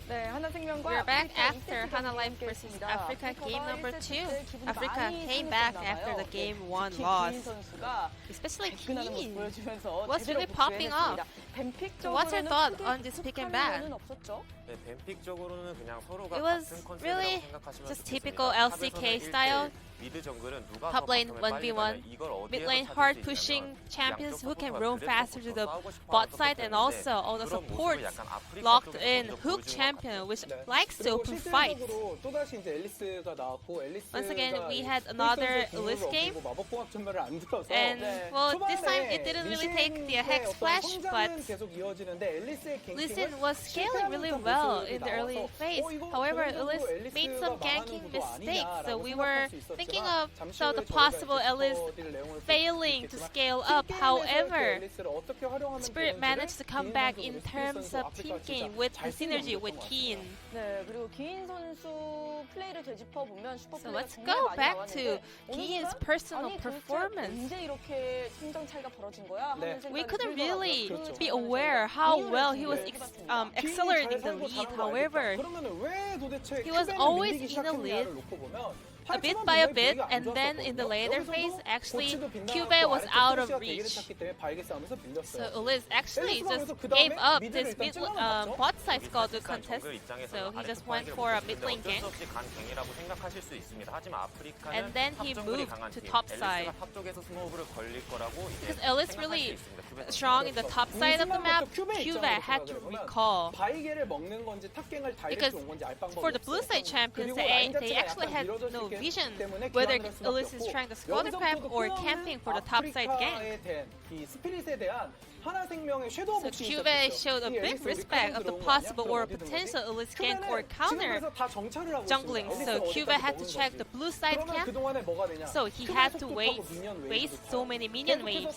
We're back after Hanwha Life versus Afreeca game number 2. Afreeca came back after the game 1 loss. Especially Keen was really popping off. So what's your thought on this pick and ban? It was really just typical LCK style. Top lane 1v1, mid lane hard pushing champions who can roam faster to the bot side, and also all the supports locked in hook champion which likes to open fights. Once again, we had another Elise game, and well, this time it didn't really take the Hex Flash, but Elise was scaling really well in the early phase. However, Elise made some ganking mistakes, so we were thinking of the possible Elise failing to scale up. However, Spirit managed to come back in terms of team game with the synergy with Keen. So let's go back to Keen's personal performance. We couldn't really be aware how well he was accelerating the lead. However, he was always in the lead a bit by a bit, and then in the later phase, actually, Cube was out of reach. So Elise actually just gave up this bot side Scaldu contest, so he just went for a mid lane gank. And then he moved to top side. Because Elise really strong in the top side of the map, Cube had to recall. Because for the blue side champions, they actually had no vision whether Elise is trying to Scaldu prep or camping for the top side gank. So Cube showed a big respect of the possible or potential Elise gank or counter jungling. So Cube had to check the blue side camp, so he had to waste so many minion waves.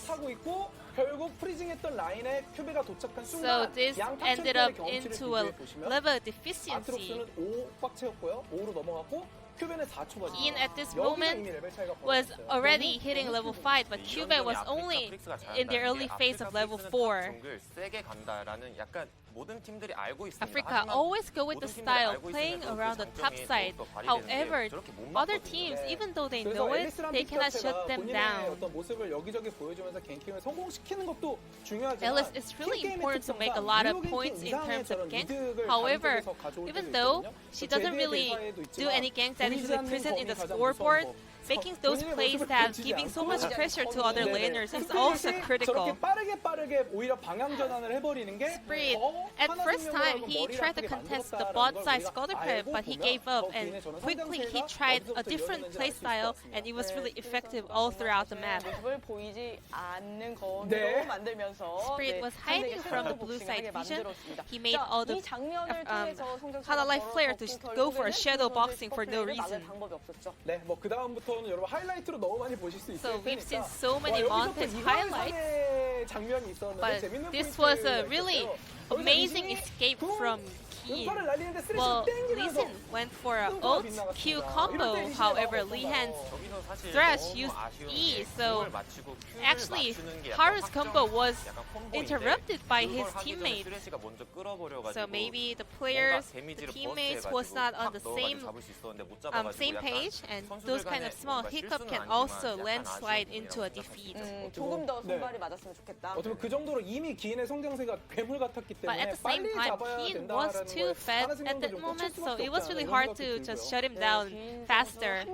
So this ended up into a level deficiency. Keen at this moment was already hitting level 5, but Cube was only in the early phase of level 4. Afreeca always go with the style playing around the top side. However, other teams, even though they know it, they cannot shut them down. Elise, it's really important to make a lot of points in terms of gank. However, even though she doesn't really do any ganks that is really present in the scoreboard, making those plays that giving so much pressure to other laners is also critical. Spirit, at first time, he tried to contest the bot side Scaldu prep, but he gave up, and quickly he tried a different playstyle, and it was really effective all throughout the map. Spirit was hiding from the blue side vision. He made all the Hanwha Life player to go for a shadow boxing for no reason. So we've seen so many montage highlights, but this was a really amazing escape from Keen. Well, Lee Sin went for an ult Q combo, however Leehan's Thresh used E, so actually Haru's combo was interrupted by his teammate. So maybe the teammates was not on the same page, and those kind of small hiccup can also landslide into a defeat. But at the same time, Keen was too fed at that moment, so it was really hard to just shut him down faster.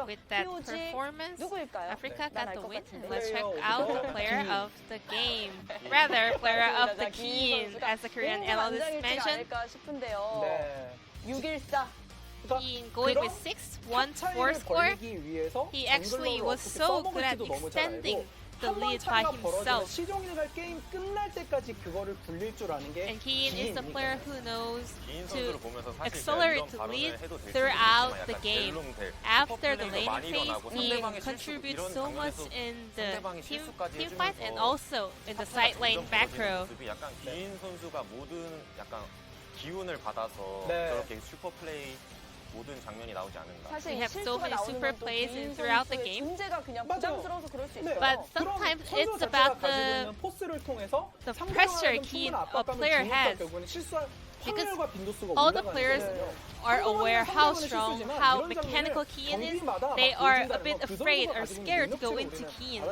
With that performance, Afreeca got the win. Let's check out the player of the game. Rather, player of the Keen, as the Korean analyst mentioned. Keen going with 6-1-4 score. He actually was so good at extending the lead by himself. And Keen is the player who knows to accelerate the lead throughout the game. After the laning phase, he contributes so much in the team fight and also in the side lane back row. 모든 장면이 나오지 않은가. We have so many super plays throughout the game. 맞아요. But sometimes it's about the pressure a player has. Because all the players are aware how strong, how mechanical Keen is. They are a bit afraid or scared to go into Keen.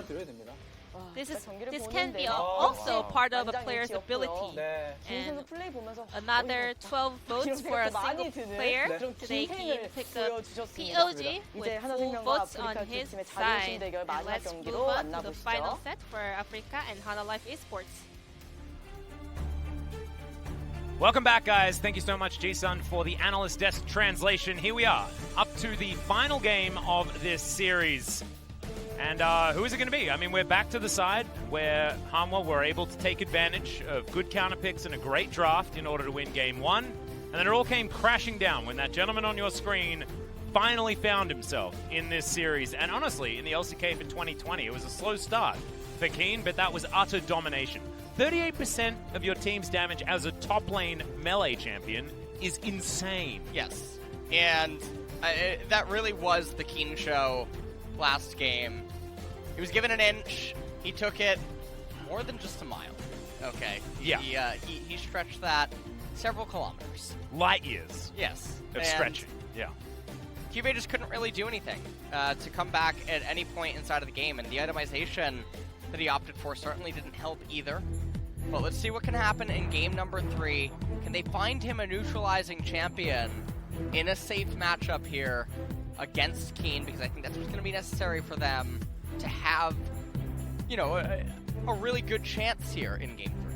This can be also part of a player's ability. And another 12 votes for a single player. Today he picked up POG with full votes on his side. And let's move on to the final set for Afreeca and Hanwha Life Esports. Welcome back, guys. Thank you so much, Jason, for the Analyst Desk translation. Here we are, up to the final game of this series. And who is it going to be? I mean, we're back to the side where Hanwha were able to take advantage of good counter picks and a great draft in order to win game one. And then it all came crashing down when that gentleman on your screen finally found himself in this series. And honestly, in the LCK for 2020, it was a slow start for Keen, but that was utter domination. 38% of your team's damage as a top lane melee champion is insane. Yes, and that really was the Keen show last game. He was given an inch, he took it more than just a mile. Okay. Yeah. He stretched that several kilometers. Light years. Yes. Of stretching, yeah. QV just couldn't really do anything to come back at any point inside of the game, and the itemization that he opted for certainly didn't help either. But let's see what can happen in game number 3. Can they find him a neutralizing champion in a safe matchup here against Keen? Because I think that's what's going to be necessary for them to have, you know, a really good chance here in game 3.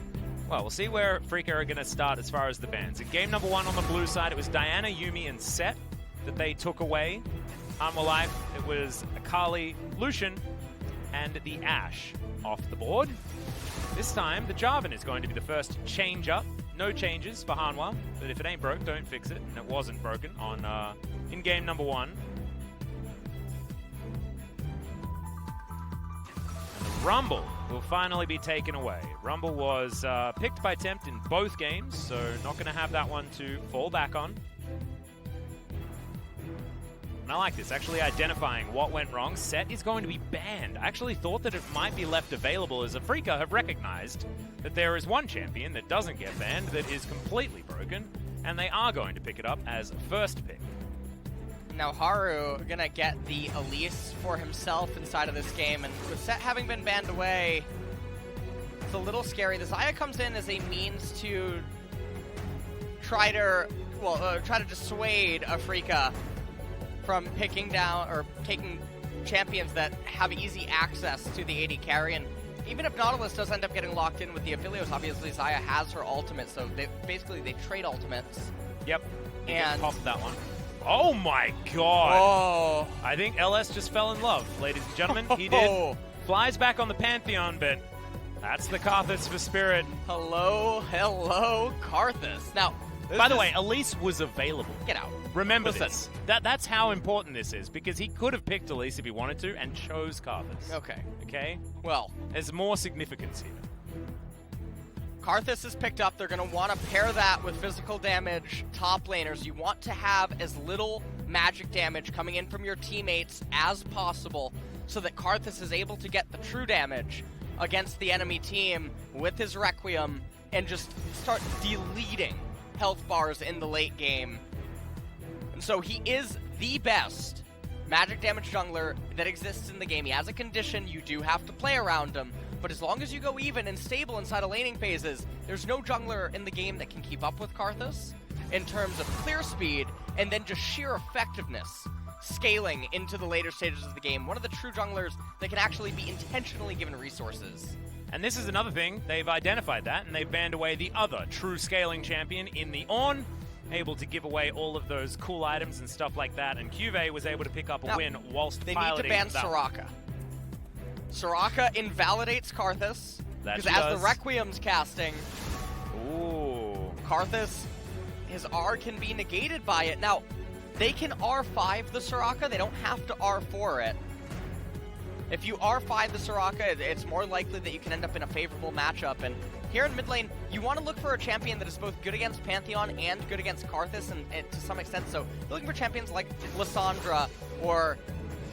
Well, we'll see where Afreeca are going to start as far as the bans. In game number 1 on the blue side, it was Diana, Yuumi, and Set that they took away. Hanwha Life, it was Akali, Lucian, and the Ashe off the board. This time, the Jarvan is going to be the first change up. No changes for Hanwha, but if it ain't broke, don't fix it. And it wasn't broken on in game number 1. And the Rumble will finally be taken away. Rumble was picked by Tempt in both games, so not going to have that one to fall back on. And I like this, actually identifying what went wrong. Set is going to be banned. I actually thought that it might be left available, as Afreeca have recognized that there is one champion that doesn't get banned that is completely broken, and they are going to pick it up as first pick. Now Haru gonna get the Elise for himself inside of this game, and with Set having been banned away, it's a little scary. The Xayah comes in as a means to try to dissuade Afreeca from picking down or taking champions that have easy access to the AD carry. And even if Nautilus does end up getting locked in with the Aphelios, obviously Xayah has her ultimate, so they trade ultimates. Yep, and popped that one. Oh my god! Oh. I think LS just fell in love, ladies and gentlemen. He did. Flies back on the Pantheon, but that's the Karthus for Spirit. Hello, Karthus. Now, by the way, Elise was available. Get out. Remember this. That's how important this is, because he could have picked Elise if he wanted to and chose Karthus. Okay. Okay? Well, there's more significance here. Karthus is picked up. They're going to want to pair that with physical damage top laners. You want to have as little magic damage coming in from your teammates as possible so that Karthus is able to get the true damage against the enemy team with his Requiem and just start deleting health bars in the late game. And so he is the best magic damage jungler that exists in the game. He has a condition, you do have to play around him, but as long as you go even and stable inside of laning phases, there's no jungler in the game that can keep up with Karthus in terms of clear speed and then just sheer effectiveness scaling into the later stages of the game. One of the true junglers that can actually be intentionally given resources. And this is another thing, they've identified that, and they've banned away the other true scaling champion in the Ornn, able to give away all of those cool items and stuff like that, and QV was able to pick up a win whilst piloting. They need to ban Soraka. Soraka invalidates Karthus, because as the Requiem's casting, Karthus, his R can be negated by it. Now, they can R5 the Soraka, they don't have to R4 it. If you R5 the Soraka, it's more likely that you can end up in a favorable matchup. And here in mid lane, you want to look for a champion that is both good against Pantheon and good against Karthus, and to some extent. So you're looking for champions like Lissandra or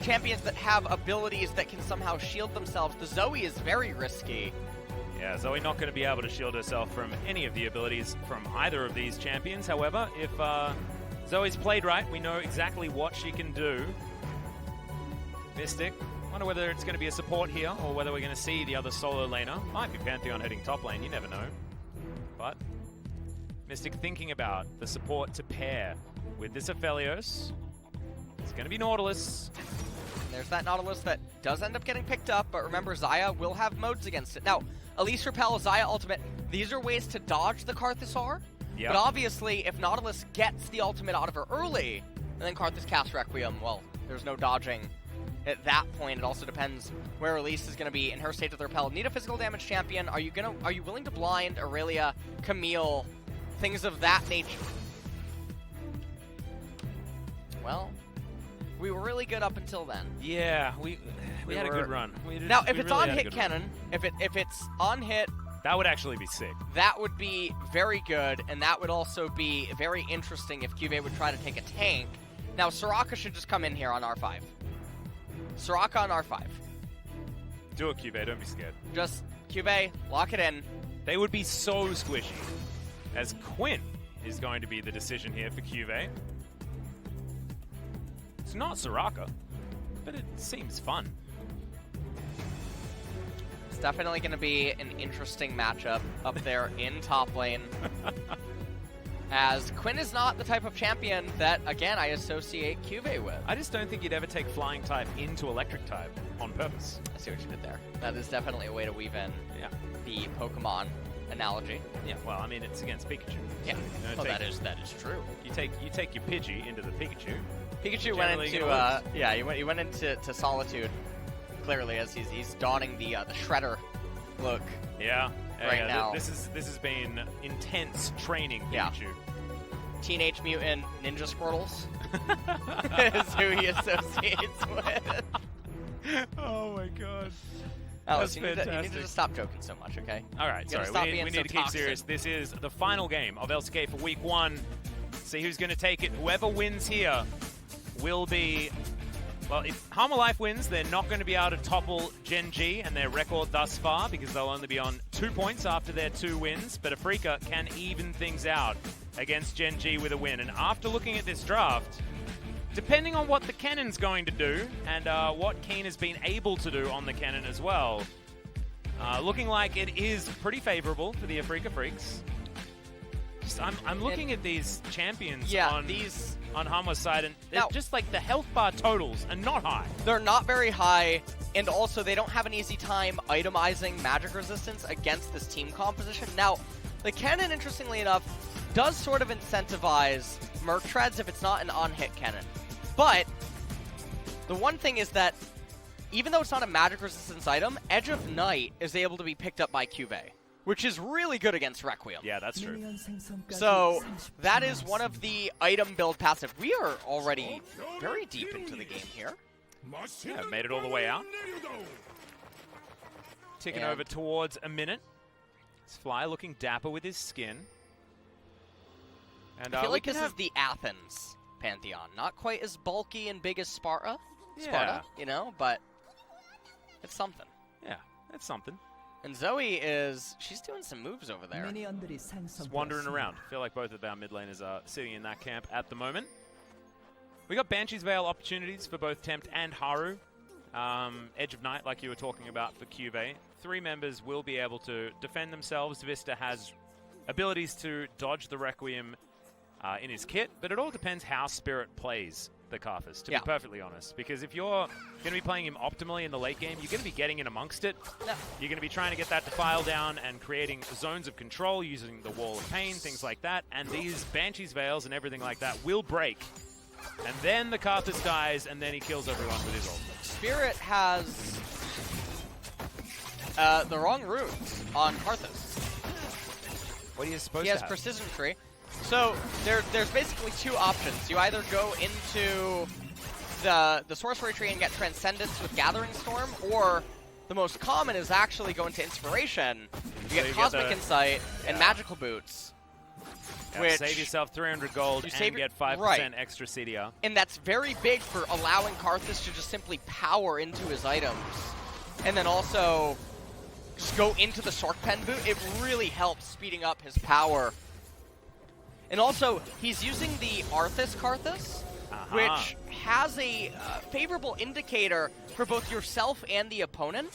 champions that have abilities that can somehow shield themselves. The Zoe is very risky. Yeah, Zoe not going to be able to shield herself from any of the abilities from either of these champions. However, if Zoe's played right, we know exactly what she can do. Mystic. Wonder whether it's going to be a support here or whether we're going to see the other solo laner. Might be Pantheon heading top lane, you never know. But Mystic thinking about the support to pair with this Aphelios. It's going to be Nautilus. There's that Nautilus that does end up getting picked up, but remember, Xayah will have modes against it. Now, Elise Repel, Xayah Ultimate, these are ways to dodge the Karthus R. Yep. But obviously, if Nautilus gets the ultimate out of her early, and then Karthus casts Requiem, well, there's no dodging. At that point, it also depends where Elise is going to be in her state with the Repel. Need a physical damage champion. Are you willing to blind Aurelia, Camille, things of that nature? Well, we were really good up until then. Yeah, we had a good run. Now, if it's on hit cannon, if it's on hit, that would actually be sick. That would be very good, and that would also be very interesting if Cuvée would try to take a tank. Now, Soraka should just come in here on R5. Soraka on R5. Do it, Cuvée. Don't be scared. Just, Cuvée, lock it in. They would be so squishy. As Quinn is going to be the decision here for Cuvée. It's not Soraka, but it seems fun. It's definitely going to be an interesting matchup up there in top lane. As Quinn is not the type of champion that, again, I associate Cuvée with. I just don't think you'd ever take flying type into electric type on purpose. I see what you did there. That is definitely a way to weave in the Pokemon analogy. Yeah, well, I mean, it's against Pikachu. Yeah, so well, that is true. You take your Pidgey into the Pikachu. Pikachu went into he went into Solitude clearly as he's donning the Shredder look. Yeah. Right now. This has been intense training, Pikachu. Yeah. Teenage Mutant Ninja Squirtles is who he associates with. Oh my god. Alice, you need to just stop joking so much, okay? All right, sorry. We need to keep serious. This is the final game of LCK for Week 1. See who's going to take it. Whoever wins here will be... Well, if Hanwha Life wins, they're not going to be able to topple Gen G and their record thus far because they'll only be on 2 points after their 2 wins. But Afreeca can even things out against Gen G with a win. And after looking at this draft, depending on what the Cannon's going to do and what Keen has been able to do on the Cannon as well, looking like it is pretty favorable for the Afreeca Freecs. I'm looking at these champions on Hanwha's side, and they're just like the health bar totals are not high. They're not very high, and also they don't have an easy time itemizing magic resistance against this team composition. Now, the cannon, interestingly enough, does sort of incentivize Merc Treads if it's not an on-hit cannon. But the one thing is that even though it's not a magic resistance item, Edge of Night is able to be picked up by Cuvée, which is really good against Requiem. Yeah, that's true. So that is one of the item build passive. We are already very deep into the game here. Yeah, made it all the way out. Ticking over towards a minute. It's Fly looking dapper with his skin. And I feel like this is the Athens Pantheon. Not quite as bulky and big as Sparta, you know, but it's something. Yeah, it's something. And Zoe she's doing some moves over there. Just wandering around. I feel like both of our mid laners are sitting in that camp at the moment. We got Banshee's Veil opportunities for both Tempt and Haru. Edge of Night, like you were talking about for Cuvée. 3 members will be able to defend themselves. Vista has abilities to dodge the Requiem in his kit, but it all depends how Spirit plays the Karthus, to be perfectly honest. Because if you're going to be playing him optimally in the late game, you're going to be getting in amongst it. You're going to be trying to get that defile down and creating zones of control using the Wall of Pain, things like that. And these Banshee's Veils and everything like that will break. And then the Karthus dies, and then he kills everyone with his ult. Spirit has the wrong runes on Karthus. What are you supposed to have? He has Precision Tree. So there's basically 2 options. You either go into the Sorcery Tree and get Transcendence with Gathering Storm, or the most common is actually go into Inspiration. You get Cosmic Insight and Magical Boots. Which save yourself 300 gold and get 5% extra CDR. And that's very big for allowing Karthus to just simply power into his items. And then also just go into the Sorc Pen boot. It really helps speeding up his power. And also, he's using the Arthas Karthus, which has a favorable indicator for both yourself and the opponent.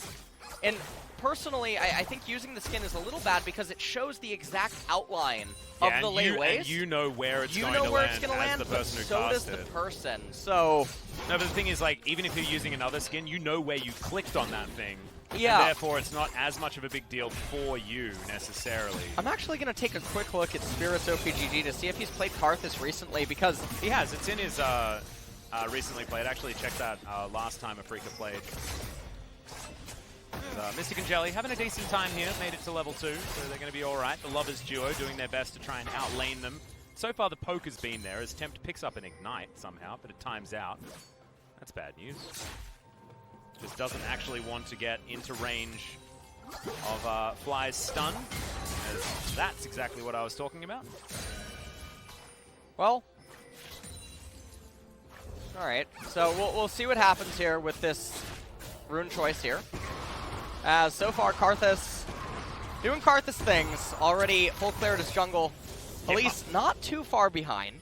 And personally, I think using the skin is a little bad because it shows the exact outline of the lay waste. And you know where it's going to land, as the person who so does cast the it. person. So no, but the thing is, like, even if you're using another skin, you know where you clicked on that thing. Yeah. And therefore, it's not as much of a big deal for you, necessarily. I'm actually going to take a quick look at Spirits OPGG to see if he's played Karthus recently, because he has. It's in his recently played. Actually, check that last time Afreeca played. Mystic and Jelly having a decent time here, made it to level 2, so they're going to be alright. The Lovers duo doing their best to try and outlane them. So far the poke has been there as Tempt picks up an Ignite somehow, but it times out. That's bad news. Just doesn't actually want to get into range of Fly's stun, as that's exactly what I was talking about. Well, alright, so we'll see what happens here with this rune choice here. As so far, Karthus doing Karthus things. Already full cleared his jungle. Police not too far behind.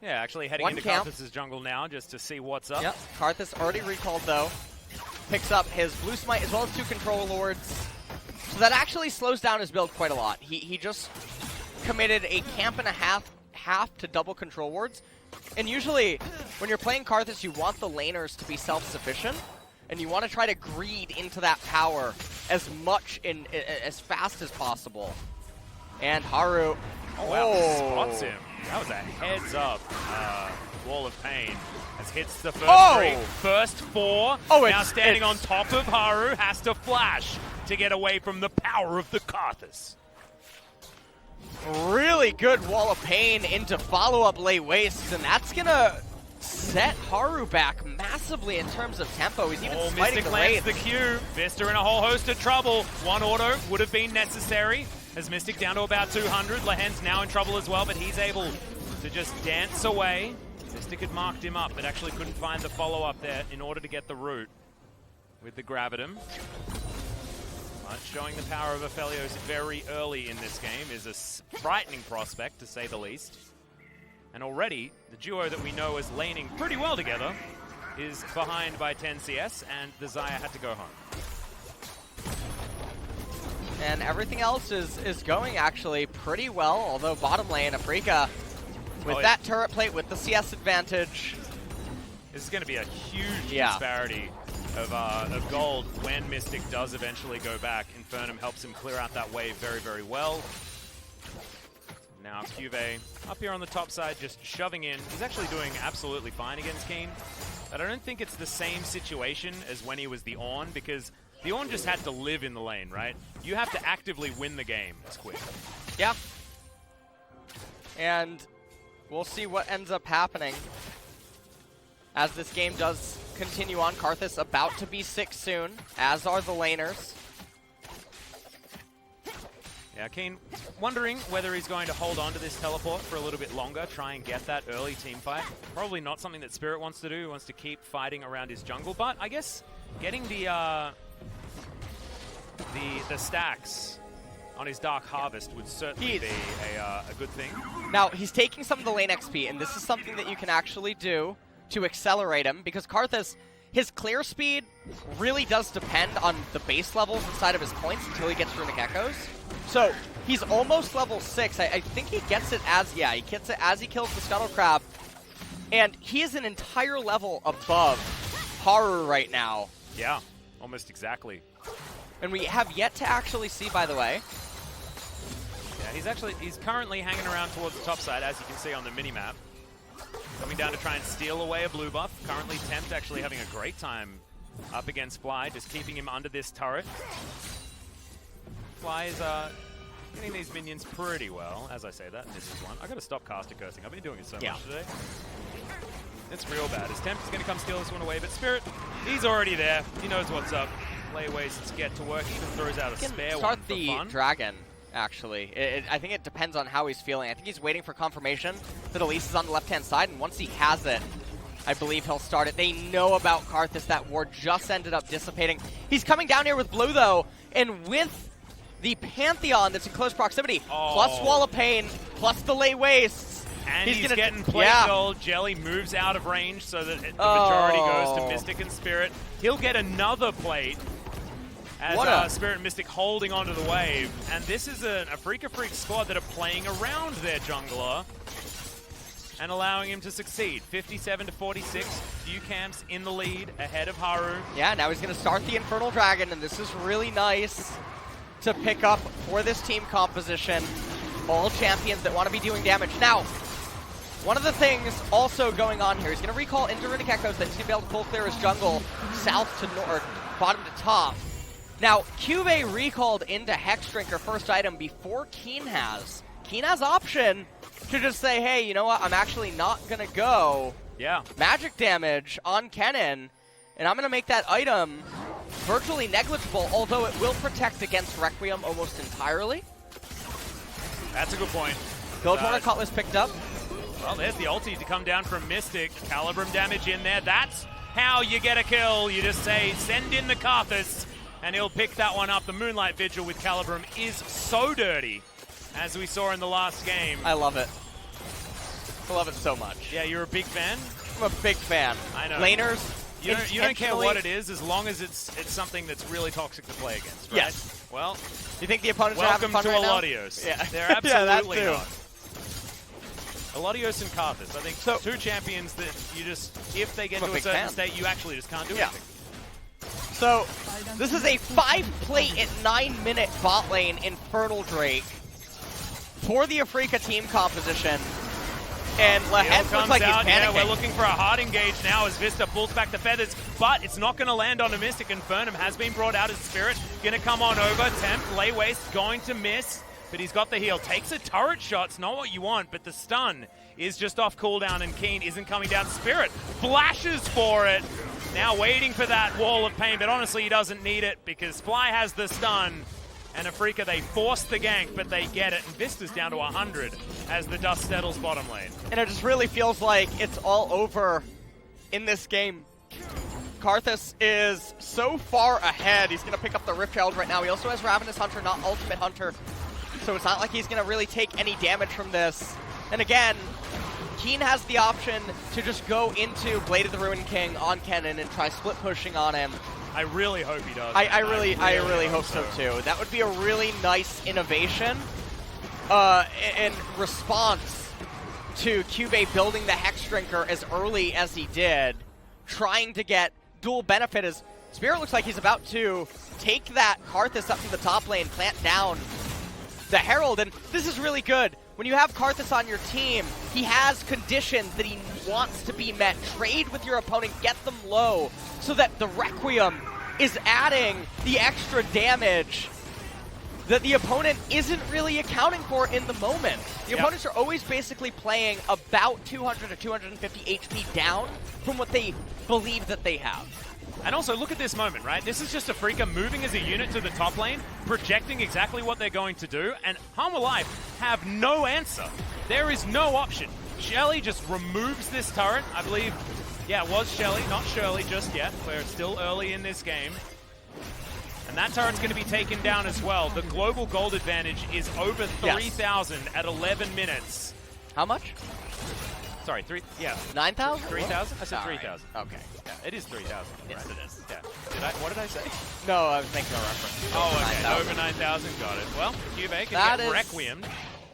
Yeah, actually heading into Karthus' jungle now just to see what's up. Yep, Karthus already recalled though. Picks up his Blue Smite as well as 2 Control Lords. So that actually slows down his build quite a lot. He just committed a camp and a half to double Control Wards. And usually, when you're playing Karthus, you want the laners to be self-sufficient. And you want to try to greed into that power as much as fast as possible. And Haru, spots him. That was a heads-up wall of pain. As hits the first 3, first 4. Now standing on top of Haru, has to flash to get away from the power of the Karthus. Really good wall of pain into follow-up late wastes, and that's gonna set Haru back massively in terms of tempo. He's even smiting the Mystic lands the Q. Vista in a whole host of trouble. One auto would have been necessary. As Mystic down to about 200. Lahen's now in trouble as well, but he's able to just dance away. Mystic had marked him up, but actually couldn't find the follow-up there in order to get the root with the Gravitum. But showing the power of Aphelios very early in this game is a frightening prospect, to say the least. And already, the duo that we know is laning pretty well together is behind by 10 CS, and the Xayah had to go home. And everything else is going actually pretty well, although bottom lane, Afreeca, with that turret plate, with the CS advantage. This is going to be a huge disparity of gold when Mystic does eventually go back. Infernum helps him clear out that wave very, very well. Now Cuvée up here on the top side, just shoving in. He's actually doing absolutely fine against Keen. But I don't think it's the same situation as when he was the Ornn, because the Ornn just had to live in the lane, right? You have to actively win the game as quick. Yeah. And we'll see what ends up happening as this game does continue on. Karthus about to be 6 soon, as are the laners. Yeah, Keen wondering whether he's going to hold on to this teleport for a little bit longer, try and get that early team fight. Probably not something that Spirit wants to do. He wants to keep fighting around his jungle, but I guess getting the stacks on his Dark Harvest would certainly be a good thing. Now, he's taking some of the lane XP, and this is something that you can actually do to accelerate him, because Karthus, his clear speed really does depend on the base levels inside of his points until he gets Runic Echoes. So he's almost level 6. I think he gets it as, he gets it as he kills the Scuttle Crab. And he is an entire level above Haru right now. Yeah, almost exactly. And we have yet to actually see, by the way. Yeah, he's currently hanging around towards the top side, as you can see on the mini-map. Coming down to try and steal away a blue buff. Currently Tempt actually having a great time up against Fly, just keeping him under this turret. Fly is getting these minions pretty well, as I say that, and this is one. I gotta stop caster cursing. I've been doing it so much today. It's real bad. His Temp is going to come steal this one away, but Spirit, he's already there. He knows what's up. Lay wastes get to work. He even throws out a spare one Start for the fun. Dragon, actually. I think it depends on how he's feeling. I think he's waiting for confirmation that Elise is on the left-hand side, and once he has it, I believe he'll start it. They know about Karthus. That ward just ended up dissipating. He's coming down here with blue, though, and with the Pantheon that's in close proximity, plus Wall of Pain, plus the Lay Wastes. And he's getting plate gold. Jelly moves out of range so that the majority goes to Mystic and Spirit. He'll get another plate as Spirit and Mystic holding onto the wave. And this is an Afreeca Freecs squad that are playing around their jungler and allowing him to succeed. 57-46, few camps in the lead, ahead of Haru. Yeah, now he's going to start the Infernal Dragon, and this is really nice to pick up for this team composition. All champions that want to be doing damage. Now, one of the things also going on here, he's going to recall into Runic Echoes that he's going to be able to full clear his jungle south to north, bottom to top. Now, Cube recalled into Hexdrinker first item before Keen has. Keen has option to just say, hey, you know what, I'm actually not going to go magic damage on Kennen, and I'm going to make that item virtually negligible, although it will protect against Requiem almost entirely. That's a good point. Bilgewater Cutlass picked up. Well, there's the ulti to come down from Mystic. Calibrum damage in there. That's how you get a kill. You just say, send in the Karthus, and he'll pick that one up. The Moonlight Vigil with Calibrum is so dirty, as we saw in the last game. I love it. I love it so much. Yeah, you're a big fan? I'm a big fan. I know. Laners, you don't care what it is, as long as it's something that's really toxic to play against, right? Yes. Well, you think the opponents are having fun right now? Welcome to Eladios. Yeah. They're absolutely yeah, not. Eladios and Karthus, I think two champions that you just, if they get to a certain state, you actually just can't do anything. So, this is a 5-plate at 9-minute bot lane Infernal Drake for the Afreeca team composition. And Lahed looks like he's panicking. Yeah, we're looking for a hard engage now as Vista pulls back the feathers, but it's not going to land on a Mystic. Infernum has been brought out as Spirit. Going to come on over. Temp, Lay Waste, going to miss, but he's got the heal. Takes a turret shot. It's not what you want, but the stun is just off cooldown, and Keen isn't coming down. Spirit flashes for it. Now waiting for that Wall of Pain, but honestly he doesn't need it because Fly has the stun. And Afreeca, they force the gank, but they get it. And Vista's down to 100 as the dust settles bottom lane. And it just really feels like it's all over in this game. Karthus is so far ahead. He's going to pick up the Rift Herald right now. He also has Ravenous Hunter, not Ultimate Hunter. So it's not like he's going to really take any damage from this. And again, Keen has the option to just go into Blade of the Ruined King on Kennen and try split pushing on him. I really hope he does. I really hope so too. That would be a really nice innovation in response to Cube building the Hexdrinker as early as he did, trying to get dual benefit as Spirit looks like he's about to take that Karthus up to the top lane, plant down the Herald, and this is really good. When you have Karthus on your team, he has conditions that he wants to be met. Trade with your opponent, get them low, so that the Requiem is adding the extra damage that the opponent isn't really accounting for in the moment. The opponents are always basically playing about 200 or 250 HP down from what they believe that they have. And also, look at this moment, right? This is just Afreeca moving as a unit to the top lane, projecting exactly what they're going to do, and Hanwha Life have no answer. There is no option. Shelly just removes this turret. I believe, yeah, it was Shelly, not Shirley just yet. We're still early in this game. And that turret's going to be taken down as well. The global gold advantage is over 3,000 at 11 minutes. How much? Sorry, 9,000? 3,000? I said 3,000. Okay. Yeah, it is 3,000. Yes, right? it is. Yeah. What did I say? No, I was making a reference. Oh, okay. Over 9,000. Got it. Well, Cube can get Requiem.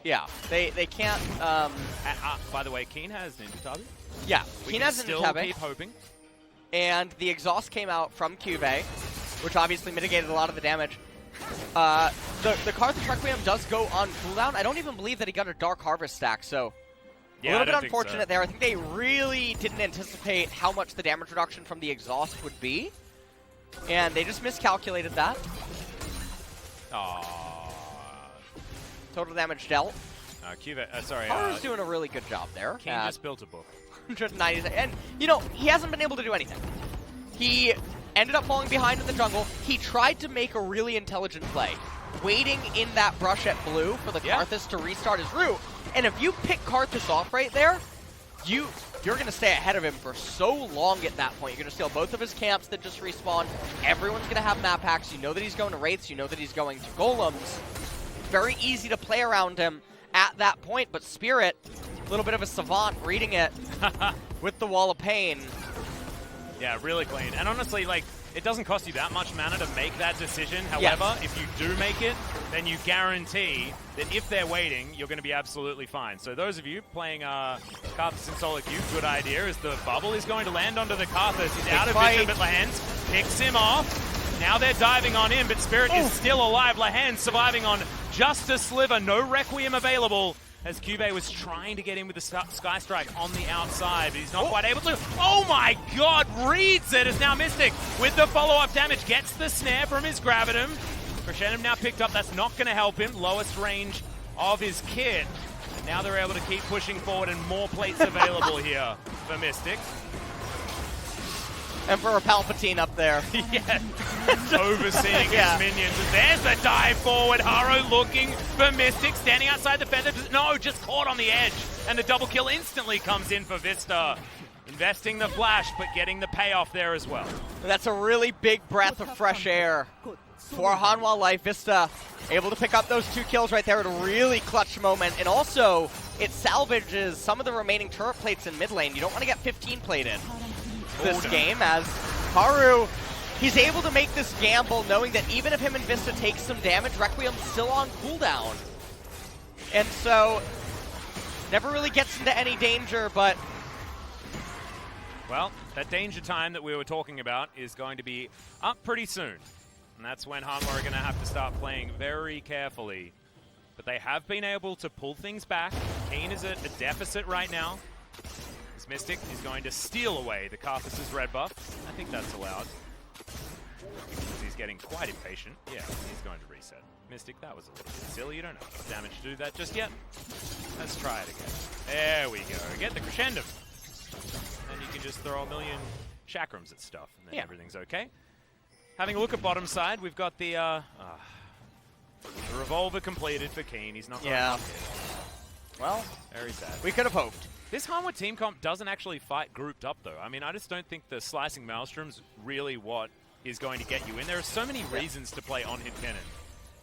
Yeah, they can't. By the way, Keen has Ninja Tabi. Yeah, Keen has Ninja Tabi. Keep hoping. And the exhaust came out from Cube, which obviously mitigated a lot of the damage. The Karthus Requiem does go on cooldown. I don't even believe that he got a Dark Harvest stack, so a little bit unfortunate there. I think they really didn't anticipate how much the damage reduction from the exhaust would be, and they just miscalculated that. Total damage dealt. Cube, sorry. Haru's doing a really good job there. King just built a book. 190, and you know, he hasn't been able to do anything. He ended up falling behind in the jungle. He tried to make a really intelligent play, waiting in that brush at blue for the Karthus to restart his route. And if you pick Karthus off right there, you're going to stay ahead of him for so long at that point. You're going to steal both of his camps that just respawn. Everyone's going to have map hacks. You know that he's going to Wraiths. You know that he's going to Golems. Very easy to play around him at that point, but Spirit, a little bit of a savant reading it with the Wall of Pain. Yeah, really clean. And honestly, like, it doesn't cost you that much mana to make that decision. However, if you do make it, then you guarantee that if they're waiting, you're going to be absolutely fine. So those of you playing Karthus in solo queue, good idea, is the bubble is going to land onto the Karthus. He's out of vision, but Lehens picks him off. Now they're diving on in, but Spirit is still alive. Lehens surviving on just a sliver. No Requiem available, as Cube was trying to get in with the Sky Strike on the outside, but he's not quite able to. Oh my god, reads it as now Mystic with the follow-up damage, gets the snare from his Gravitum. Crescendum now picked up, that's not going to help him. Lowest range of his kit. And now they're able to keep pushing forward and more plates available here for Mystic. Emperor Palpatine up there. Yeah, overseeing his minions. And there's the dive forward. Haro looking for Mystic, standing outside the fence. No, just caught on the edge. And the double kill instantly comes in for Vista. Investing the flash, but getting the payoff there as well. That's a really big breath of fresh air for Hanwha Life. Vista able to pick up those 2 kills right there at a really clutch moment. And also, it salvages some of the remaining turret plates in mid lane. You don't want to get 15 plated this game, as Haru, he's able to make this gamble knowing that even if him and Vista take some damage, Requiem's still on cooldown. And so, never really gets into any danger, but... Well, that danger time that we were talking about is going to be up pretty soon. And that's when Hanwha are going to have to start playing very carefully. But they have been able to pull things back. Keen is at a deficit right now. Mystic is going to steal away the Karthus' red buff. I think that's allowed. He's getting quite impatient. Yeah, he's going to reset. Mystic, that was a little bit silly. You don't have enough damage to do that just yet. Let's try it again. There we go. Get the Crescendum. And you can just throw a million chakrams at stuff, and then everything's okay. Having a look at bottom side, we've got the revolver completed for Keen. He's not going up here. Well, very sad. We could have hoped. This Hanwha team comp doesn't actually fight grouped up, though. I mean, I just don't think the Slicing Maelstrom's really what is going to get you in. There are so many reasons to play on-hit cannon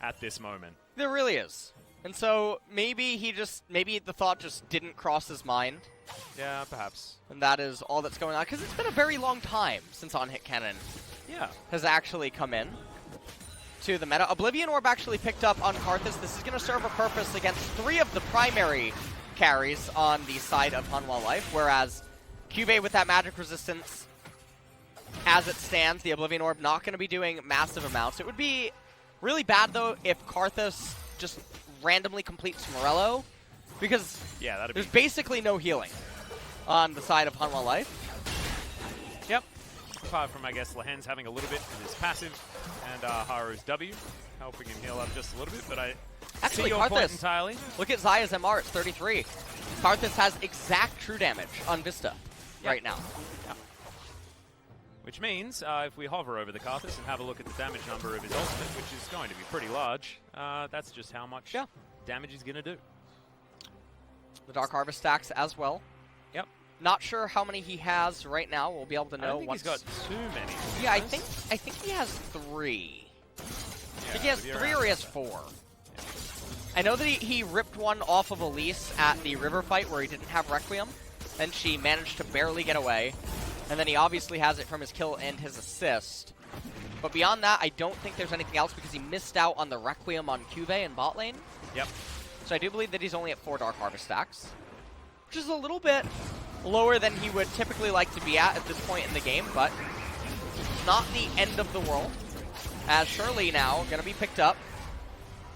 at this moment. There really is. And so maybe maybe the thought just didn't cross his mind. Yeah, perhaps. And that is all that's going on. Because it's been a very long time since on-hit cannon has actually come in to the meta. Oblivion Orb actually picked up on Karthus. This is going to serve a purpose against 3 of the primary carries on the side of Hanwha Life, whereas Cube with that magic resistance, as it stands, the Oblivion Orb not going to be doing massive amounts. It would be really bad, though, if Karthus just randomly completes Morello, because there's basically no healing on the side of Hanwha Life. Yep. Apart from, I guess, Lehens having a little bit of his passive, and Haru's W, helping him heal up just a little bit, but I see your point entirely. Look at Zaya's MR, it's 33. Karthus has exact true damage on Vista right now. Yep. Which means, if we hover over the Karthus and have a look at the damage number of his ultimate, which is going to be pretty large, that's just how much damage he's going to do. The Dark Harvest stacks as well. Yep. Not sure how many he has right now. We'll be able to know. I think he's got too many. Yeah, I think he has 3. I think he has 3 or he has 4. I know that he ripped one off of Elise at the river fight where he didn't have Requiem, and she managed to barely get away. And then he obviously has it from his kill and his assist. But beyond that, I don't think there's anything else because he missed out on the Requiem on Cube in bot lane. Yep. So I do believe that he's only at 4 Dark Harvest stacks, which is a little bit lower than he would typically like to be at this point in the game, but not the end of the world. As Shirley now going to be picked up.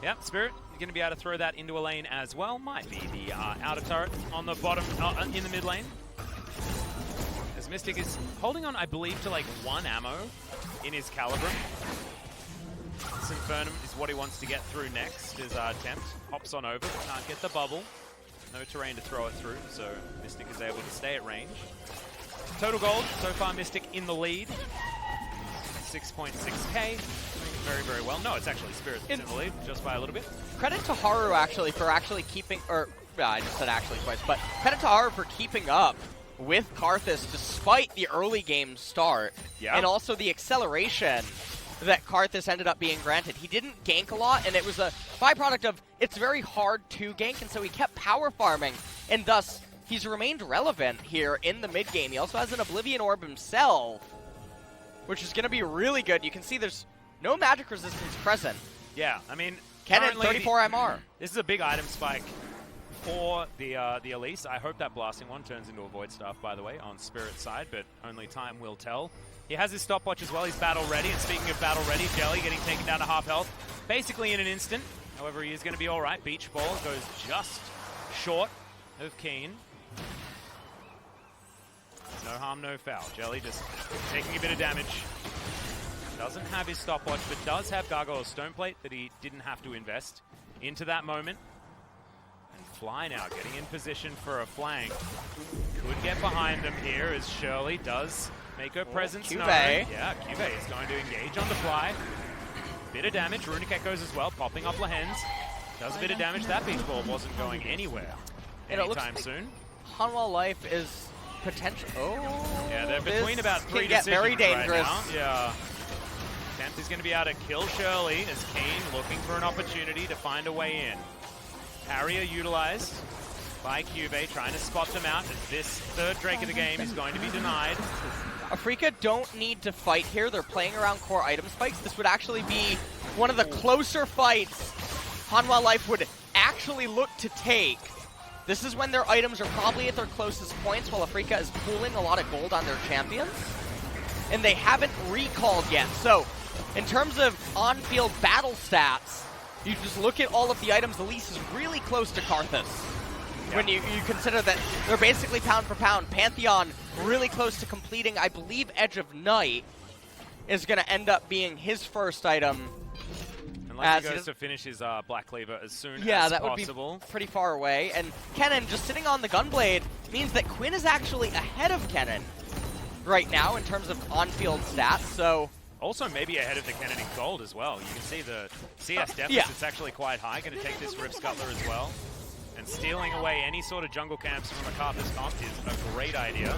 Yep, Spirit going to be able to throw that into a lane as well. Might be the outer turret on the bottom, in the mid lane. As Mystic is holding on, I believe, to like 1 ammo in his Calibrum. Infernum is what he wants to get through next. His attempt hops on over, but can't get the bubble. No terrain to throw it through, so Mystic is able to stay at range. Total gold, so far Mystic in the lead. 6.6k. Very, very well. No, it's actually Spirit that's in the lead, just by a little bit. Credit to Haru, actually, for actually keeping, or, yeah, I just said actually twice, but credit to Haru for keeping up with Karthus despite the early game start. Yeah. And also the acceleration that Karthus ended up being granted. He didn't gank a lot, and it was a byproduct of it's very hard to gank, and so he kept power farming, and thus he's remained relevant here in the mid game. He also has an Oblivion Orb himself, which is going to be really good. You can see there's no magic resistance present. Yeah, I mean, Kennen, 34 MR. This is a big item spike for the Elise. I hope that blasting one turns into a Void Staff, by the way, on Spirit's side, but only time will tell. He has his stopwatch as well. He's battle ready, and speaking of battle ready, Jelly getting taken down to half health, basically in an instant. However, he is going to be all right. Beach Ball goes just short of Keen. No harm, no foul. Jelly just taking a bit of damage. Doesn't have his stopwatch, but does have Gargoyle's Stoneplate that he didn't have to invest into that moment. And Fly now getting in position for a flank. Could get behind him here as Shirley does make her presence known. Yeah, Cube is going to engage on the fly. Bit of damage. Runic Echoes as well, popping up Lehens. Does a bit of damage. That beach ball wasn't going anywhere anytime soon. Hanwha Life is potential. Oh, yeah, they're between about 3 decisions very dangerous. Right now. Yeah. Kempt is going to be able to kill Shirley as Kane looking for an opportunity to find a way in. Harrier utilized by Cube, trying to spot them out as this third Drake of the game is going to be denied. Afreeca don't need to fight here. They're playing around core item spikes. This would actually be one of the closer fights Hanwha Life would actually look to take. This is when their items are probably at their closest points while Afreeca is pooling a lot of gold on their champions. And they haven't recalled yet. So, in terms of on-field battle stats, you just look at all of the items. Elise is really close to Karthus. Yeah. When you consider that they're basically pound for pound. Pantheon really close to completing, I believe Edge of Night is going to end up being his first item. Unless he goes to finish his Black Cleaver as soon as possible. Yeah, that would be pretty far away. And Kennen just sitting on the Gunblade means that Quinn is actually ahead of Kennen right now in terms of on-field stats, so... Also maybe ahead of the Kennen in gold as well. You can see the CS deficit's actually quite high. Going to take this Rip Scuttler as well. And stealing away any sort of jungle camps from a Karthus comp is a great idea.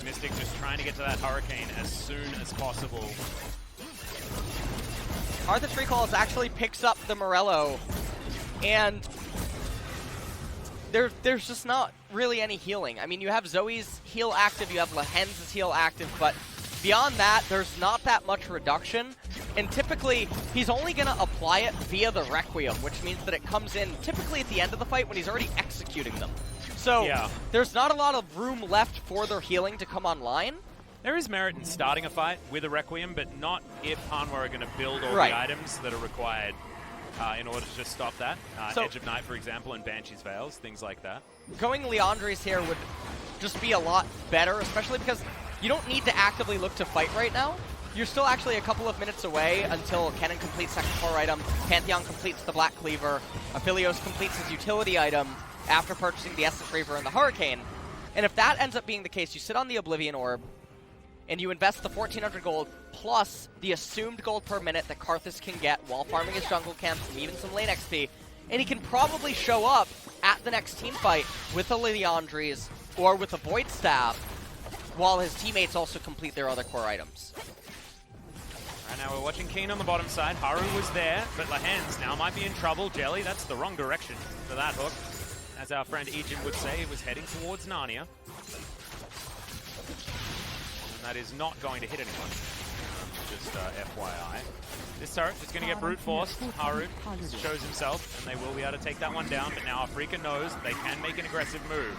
Mystic just trying to get to that Hurricane as soon as possible. Karthus Recalls actually picks up the Morello, and there's just not really any healing. I mean, you have Zoe's heal active, you have Lehens' heal active, but beyond that, there's not that much reduction. And typically, he's only going to apply it via the Requiem, which means that it comes in typically at the end of the fight when he's already executing them. So there's not a lot of room left for their healing to come online. There is merit in starting a fight with a Requiem, but not if Hanwha are going to build all the items that are required in order to just stop that. Edge of Night, for example, and Banshee's Veils, things like that. Going Leandri's here would just be a lot better, especially because you don't need to actively look to fight right now. You're still actually a couple of minutes away until Kennen completes second core item, Pantheon completes the Black Cleaver, Aphelios completes his utility item after purchasing the Essence Reaver and the Hurricane. And if that ends up being the case, you sit on the Oblivion Orb, and you invest the 1,400 gold plus the assumed gold per minute that Karthus can get while farming his jungle camps and even some lane XP, and he can probably show up at the next team fight with a Liandry's or with a Void Staff while his teammates also complete their other core items. Right now we're watching Keen on the bottom side. Haru was there, but Lehens now might be in trouble. Jelly, that's the wrong direction for that hook. As our friend Ejin would say, it was heading towards Narnia. And that is not going to hit anyone. Just FYI. This turret is going to get brute forced. Haru shows himself, and they will be able to take that one down. But now Afreeca knows they can make an aggressive move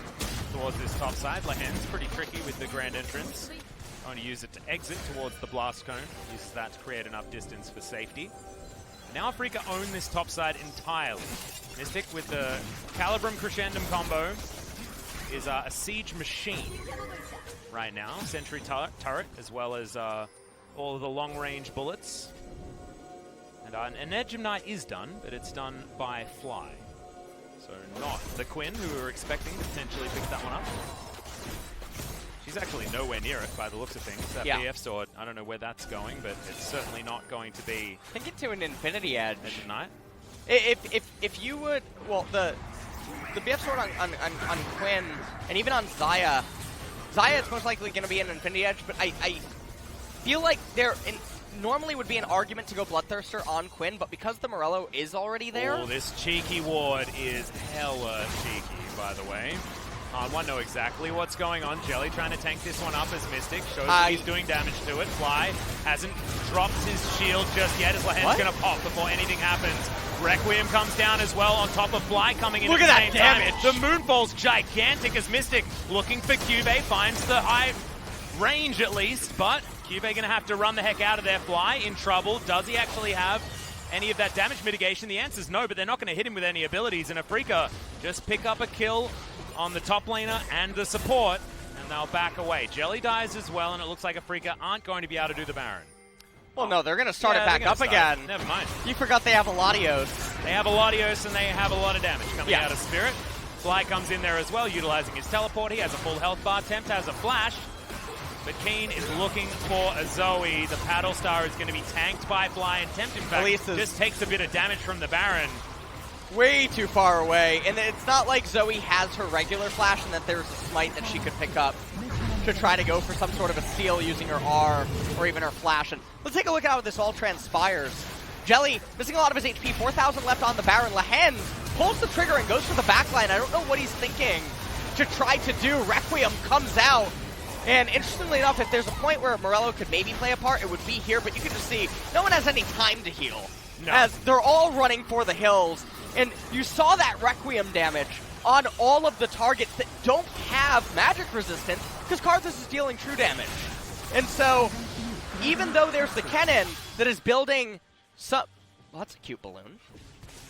towards this top side. Lehens pretty tricky with the Grand Entrance. Going to use it to exit towards the Blast Cone. Uses that to create enough distance for safety. Now Afreeca own this top side entirely. Mystic with the Calibrum Crescendum combo is a siege machine right now. Sentry turret, as well as all of the long-range bullets. And an Edge of Night is done, but it's done by Fly. So not the Quinn, who we were expecting to potentially pick that one up. She's actually nowhere near it by the looks of things. That BF sword, I don't know where that's going, but it's certainly not going to be... Think it to an Infinity Edge. Tonight. If you would, well, the BF sword on Quinn, and even on Xayah, it's most likely going to be an Infinity Edge, but I feel like normally would be an argument to go Bloodthirster on Quinn, but because the Morello is already there... Oh, this cheeky ward is hella cheeky, by the way. Hanwha know exactly what's going on. Jelly trying to tank this one up as Mystic. Shows that he's doing damage to it. Fly hasn't dropped his shield just yet as Lahen's going to pop before anything happens. Requiem comes down as well on top of Fly coming in Look at at the same that damage. time. The Moonfall's gigantic as Mystic looking for Cube, finds the high range at least, but Cube going to have to run the heck out of there. Fly in trouble. Does he actually have any of that damage mitigation? The answer is no, but they're not going to hit him with any abilities, and Afreeca just pick up a kill on the top laner and the support, and they'll back away. Jelly dies as well, and it looks like Afreeca aren't going to be able to do the Baron. Well, no, they're going to start it back up again. Never mind. You forgot they have Latios. They have Latios, and they have a lot of damage coming out of Spirit. Fly comes in there as well, utilizing his teleport. He has a full health bar. Tempt has a flash, but Keen is looking for a Zoe. The Paddle Star is going to be tanked by Fly, and Tempt, in fact, just takes a bit of damage from the Baron. Way too far away, and it's not like Zoe has her regular flash and that there's a smite that she could pick up to try to go for some sort of a steal using her R or even her flash. And let's take a look at how this all transpires. Jelly missing a lot of his HP, 4,000 left on the Baron. Lahen pulls the trigger and goes for the backline. I don't know what he's thinking to try to do. Requiem comes out, and interestingly enough, if there's a point where Morello could maybe play a part, it would be here, but you can just see no one has any time to heal. No. As they're all running for the hills. And you saw that Requiem damage on all of the targets that don't have magic resistance, because Karthus is dealing true damage. And so, even though there's the Kennen that is building some... Well, that's a cute balloon.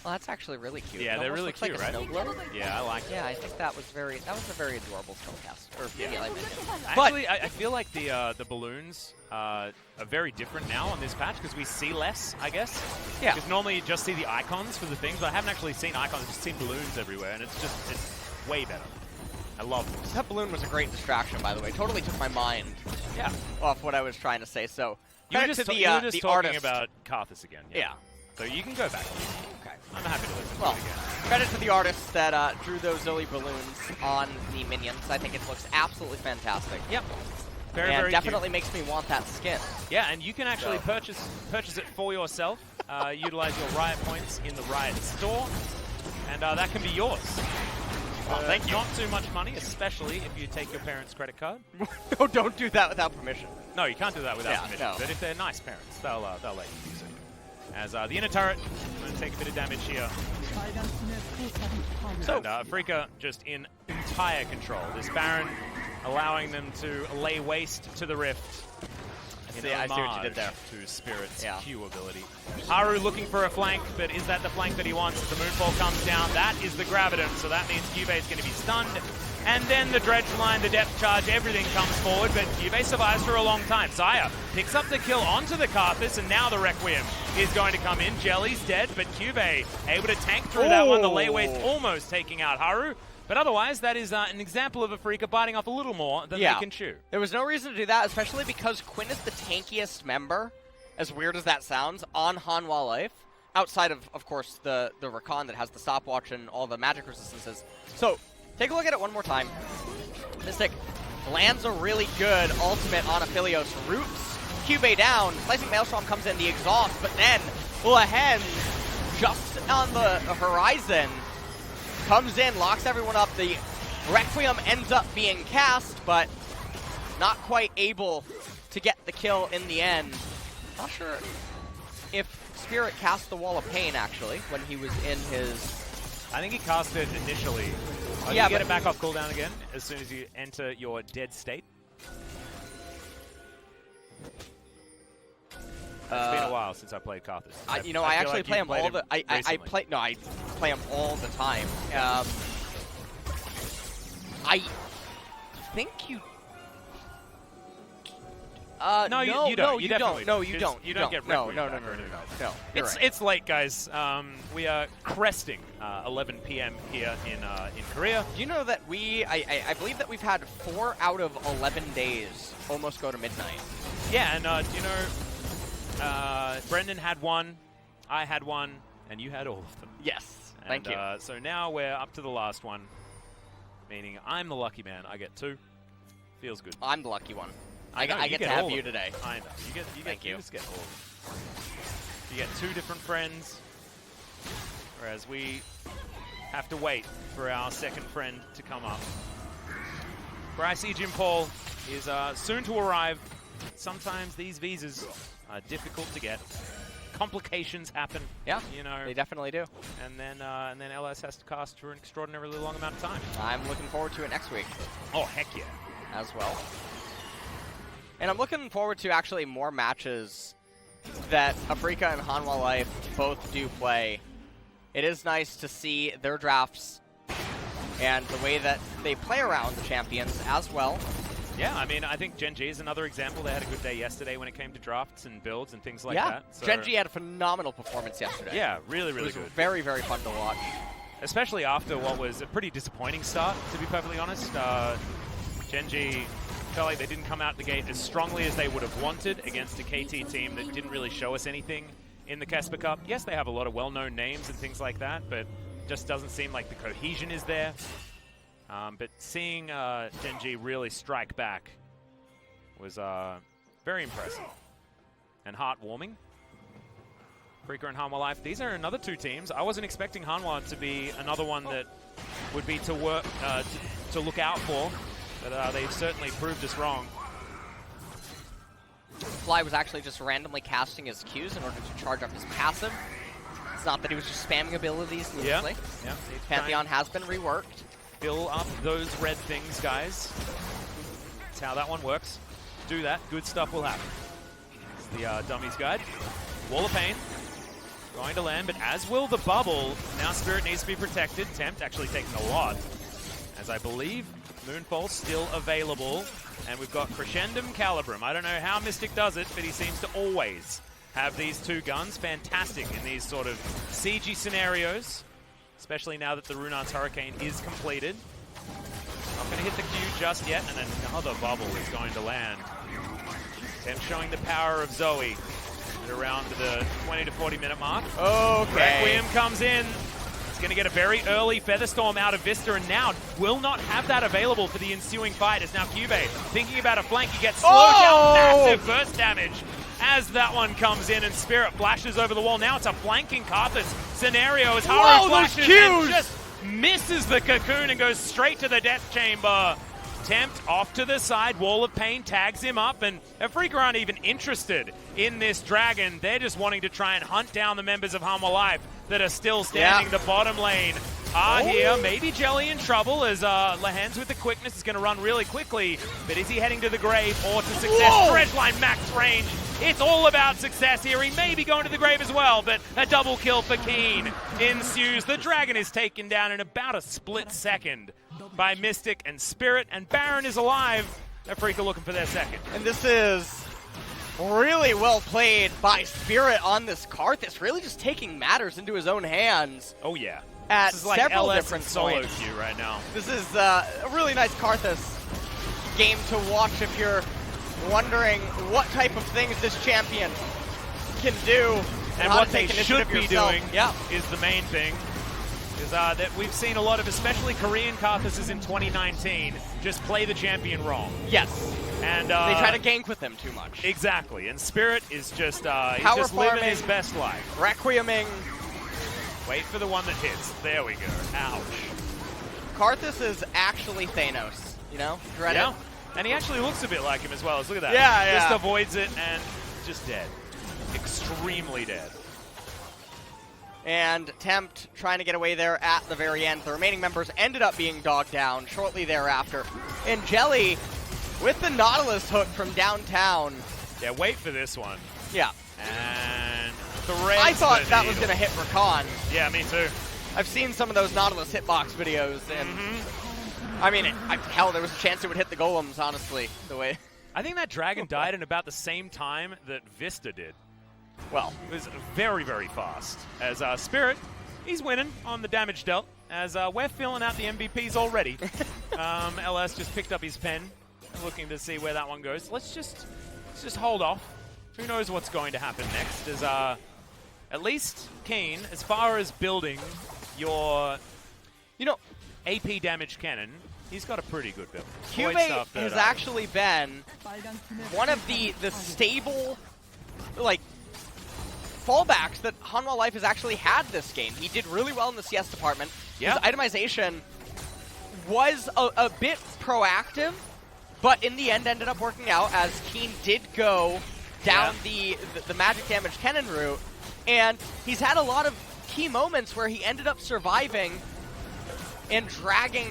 Well, that's actually really cute. Yeah, they're really cute, like right? Yeah, I like it. Yeah, I think that was a very adorable spellcast. Or Actually, I feel like the balloons are very different now on this patch because we see less, I guess. Yeah. Because normally you just see the icons for the things, but I haven't actually seen icons. I've just seen balloons everywhere, and it's way better. I love this. That balloon was a great distraction, by the way. Totally took my mind off what I was trying to say. So, you were just talking artist about Karthus again. Yeah. So you can go back. Okay. I'm happy to listen to it again. Credit to the artists that drew those Zoe balloons on the minions. I think it looks absolutely fantastic. Yep. Very definitely cute. Makes me want that skin. Yeah, and you can actually purchase it for yourself. Utilize your Riot points in the Riot store, and that can be yours. Thank you. Not too much money, especially if you take your parents' credit card. No, don't do that without permission. No, you can't do that without permission. No. But if they're nice parents, they'll let you use it. As the inner turret, I'm going to take a bit of damage here. So, and Afreeca just in entire control. This Baron allowing them to lay waste to the Rift. I see what you did there. To Spirit's Q ability. Haru looking for a flank, but is that the flank that he wants? As the Moonfall comes down, that is the Graviton, so that means Cube is going to be stunned. And then the Dredge line, the depth charge, everything comes forward, but Cube survives for a long time. Xayah picks up the kill onto the Karthus, and now the Requiem is going to come in. Jelly's dead, but Cube able to tank through that one. The lay waste almost taking out Haru. But otherwise, that is an example of Afreeca biting off a little more than they can chew. There was no reason to do that, especially because Quinn is the tankiest member, as weird as that sounds, on Hanwha Life. Outside of course, the Rakan that has the stopwatch and all the magic resistances. So, take a look at it one more time. Mystic lands a really good ultimate on Aphelios. Roots Cube down. Slicing Maelstrom comes in, the exhaust, but then Lahen, just on the horizon, comes in, locks everyone up. The Requiem ends up being cast, but not quite able to get the kill in the end. Not sure if Spirit cast the Wall of Pain, actually, when he was in his... I think he cast it initially. You get it back off cooldown again as soon as you enter your dead state. It's been a while since I played Karthus. I actually play him all the... I play him all the time. I think you... No, you don't. You definitely No, you don't. don't. You don't get No. Requiem back or anything. No. You're right. It's late, guys. We are cresting 11 p.m. here in Korea. Do you know that I believe that we've had 4 out of 11 days almost go to midnight. Yeah, and you know, Brendan had one, I had one, and you had all of them. Yes. And, Thank you. So now we're up to the last one, meaning I'm the lucky man. I get 2. Feels good. I'm the lucky one. I know, I get to have all you of them. today. I know. Thank you. You just get all of them. You get 2 different friends, whereas we have to wait for our second friend to come up. Brycey Jim Paul is soon to arrive. Sometimes these visas are difficult to get. Complications happen. Yeah, you know, they definitely do. And then LS has to cast for an extraordinarily long amount of time. I'm looking forward to it next week. Oh, heck yeah. As well. And I'm looking forward to actually more matches that Afreeca and Hanwha Life both do play. It is nice to see their drafts and the way that they play around the champions as well. Yeah, I mean, I think Gen G is another example. They had a good day yesterday when it came to drafts and builds and things like that. So Gen G had a phenomenal performance yesterday. Yeah, really, really it was good. Very, very fun to watch. Especially after what was a pretty disappointing start, to be perfectly honest. Gen G felt like they didn't come out the gate as strongly as they would have wanted against a KT team that didn't really show us anything in the Casper Cup. Yes, they have a lot of well-known names and things like that, but just doesn't seem like the cohesion is there. But seeing Gen G really strike back was very impressive and heartwarming. Afreeca and Hanwha Life, these are another 2 teams. I wasn't expecting Hanwha to be another one that would be to work to look out for, but they've certainly proved us wrong. Fly was actually just randomly casting his Qs in order to charge up his passive. It's not that he was just spamming abilities loosely. Yeah. Pantheon has been reworked. Fill up those red things, guys. That's how that one works. Do that, good stuff will happen. It's the Dummies Guide. Wall of Pain. Going to land, but as will the bubble. Now Spirit needs to be protected. Tempt actually taking a lot, as I believe Moonfall's still available. And we've got Crescendum Calibrum. I don't know how Mystic does it, but he seems to always have these 2 guns. Fantastic in these sort of siegey scenarios, especially now that the Runar's Hurricane is completed. Not going to hit the Q just yet, and another bubble is going to land. Tempt showing the power of Zoe at around the 20 to 40 minute mark. Okay. Requiem comes in. He's going to get a very early Featherstorm out of Vista, and now will not have that available for the ensuing fight, as now Cubase thinking about a flank. He gets slowed down, massive burst damage as that one comes in, and Spirit flashes over the wall. Now it's a flanking Karthus scenario as Haru flashes and just misses the cocoon and goes straight to the death chamber. Tempt off to the side, Wall of Pain tags him up, and Afreeca aren't even interested in this dragon. They're just wanting to try and hunt down the members of Hanwha Life that are still standing. The bottom lane are here. Maybe Jelly in trouble as Lahens with the quickness is going to run really quickly, but is he heading to the grave or to success? Dredge line max range. It's all about success here. He may be going to the grave as well, but a double kill for Keen ensues. The dragon is taken down in about a split second by Mystic and Spirit, and Baron is alive. Afreeca looking for their second. And this is really well played by Spirit on this Karthus, really just taking matters into his own hands. Oh yeah. At this is like several LS different solo points. queue right now. This is a really nice Karthus game to watch if you're wondering what type of things this champion can do. And what they should be doing is the main thing. Is that we've seen a lot of, especially Korean Karthuses in 2019, just play the champion wrong. Yes. And they try to gank with him too much. Exactly. And Spirit is just he's just living his best life. Requieming. Wait for the one that hits. There we go. Ouch. Karthus is actually Thanos, you know? Dread it. And he actually looks a bit like him as well. Look at that. Yeah, Just avoids it and just dead. Extremely dead. And Tempt trying to get away there at the very end. The remaining members ended up being dogged down shortly thereafter. And Jelly with the Nautilus hook from downtown. Yeah, wait for this one. Yeah. And I thought that was going to hit Rakan. Yeah, me too. I've seen some of those Nautilus hitbox videos, and I mean, hell, there was a chance it would hit the golems, honestly, the way I think that dragon died in about the same time that Vista did. Well, it was very, very fast. As Spirit, he's winning on the damage dealt. As we're filling out the MVPs already. LS just picked up his pen, looking to see where that one goes. Let's just hold off. Who knows what's going to happen next? As at least Keen, as far as building your, AP damage cannon, he's got a pretty good build. Cube has actually been one of the stable, fallbacks that Hanwha Life has actually had this game. He did really well in the CS department. Yeah. His itemization was a bit proactive, but in the end ended up working out as Keen did go down the magic damage cannon route, and he's had a lot of key moments where he ended up surviving and dragging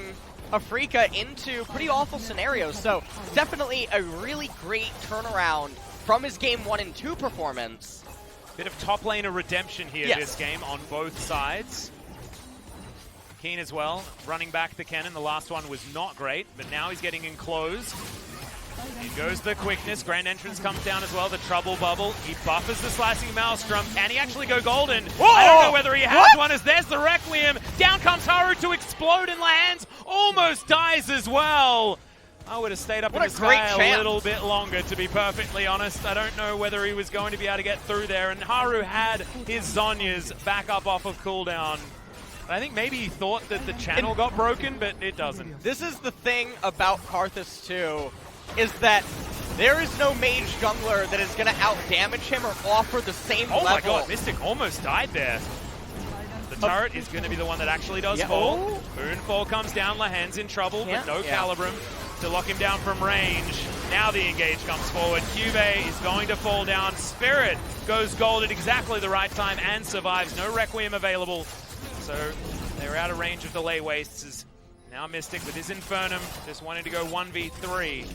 Afreeca into pretty awful scenarios. So definitely a really great turnaround from his game 1 and 2 performance. Bit of top laner redemption here this game on both sides. Keen as well, running back the cannon. The last one was not great, but now he's getting enclosed. In goes the quickness. Grand entrance comes down as well. The trouble bubble. He buffers the slicing maelstrom. Can he actually go golden? Whoa! I don't know whether he has one, as there's the Requiem. Down comes Haru to explode and lands. Almost dies as well. I would have stayed up in the sky a little bit longer, to be perfectly honest. I don't know whether he was going to be able to get through there. And Haru had his Zhonya's back up off of cooldown. I think maybe he thought that the channel got broken, but it doesn't. This is the thing about Karthus too, is that there is no mage jungler that is going to out-damage him or offer the same level. Oh my god, Mystic almost died there. The turret is going to be the one that actually does fall. Moonfall comes down, Lahen's in trouble, but no Calibrum to lock him down from range. Now the engage comes forward. Cube is going to fall down. Spirit goes gold at exactly the right time and survives. No Requiem available. So they're out of range of delay wastes. Now Mystic with his Infernum, just wanting to go 1v3.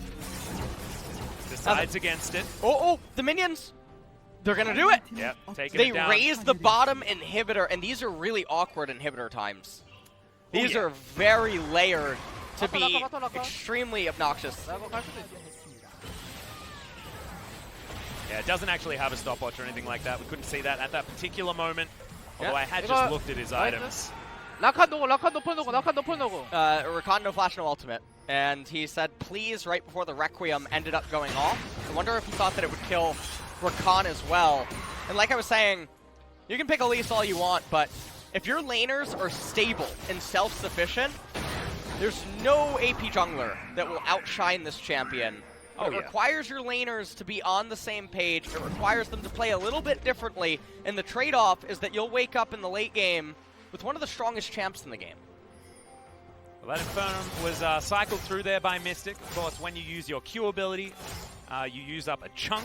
Decides against it. The minions! They're gonna do it! Yep, taking They it down. raise the bottom inhibitor, and these are really awkward inhibitor times. These are very layered to be extremely obnoxious. Yeah, it doesn't actually have a stopwatch or anything like that. We couldn't see that at that particular moment. Although I had just looked at his items. Rakan no flash, no ultimate. And he said, please, right before the Requiem ended up going off. I wonder if he thought that it would kill Rakan as well. And like I was saying, you can pick Elise all you want, but if your laners are stable and self-sufficient, there's no AP jungler that will outshine this champion. It requires your laners to be on the same page. It requires them to play a little bit differently. And the trade-off is that you'll wake up in the late game with one of the strongest champs in the game. Well, that Infernum was cycled through there by Mystic. Of course, when you use your Q ability, you use up a chunk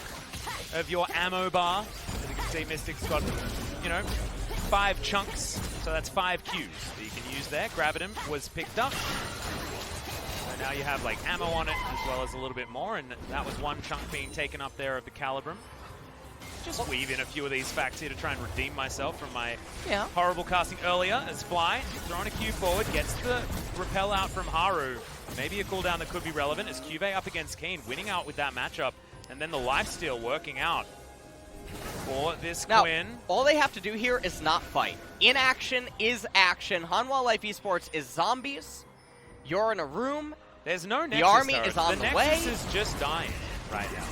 of your ammo bar. As you can see, Mystic's got, 5 chunks. So that's 5 Qs that you can use there. Gravitum was picked up. So now you have ammo on it as well as a little bit more, and that was 1 chunk being taken up there of the Calibrum. Just weave in a few of these facts here to try and redeem myself from my horrible casting earlier. As Fly, throwing a Q forward, gets the repel out from Haru. Maybe a cooldown that could be relevant as Cube up against Kane, winning out with that matchup. And then the lifesteal working out for this Quinn. All they have to do here is not fight. Inaction is action. Hanwha Life Esports is zombies. You're in a room. There's no Nexus. The army is on the way. The Nexus is just dying right now.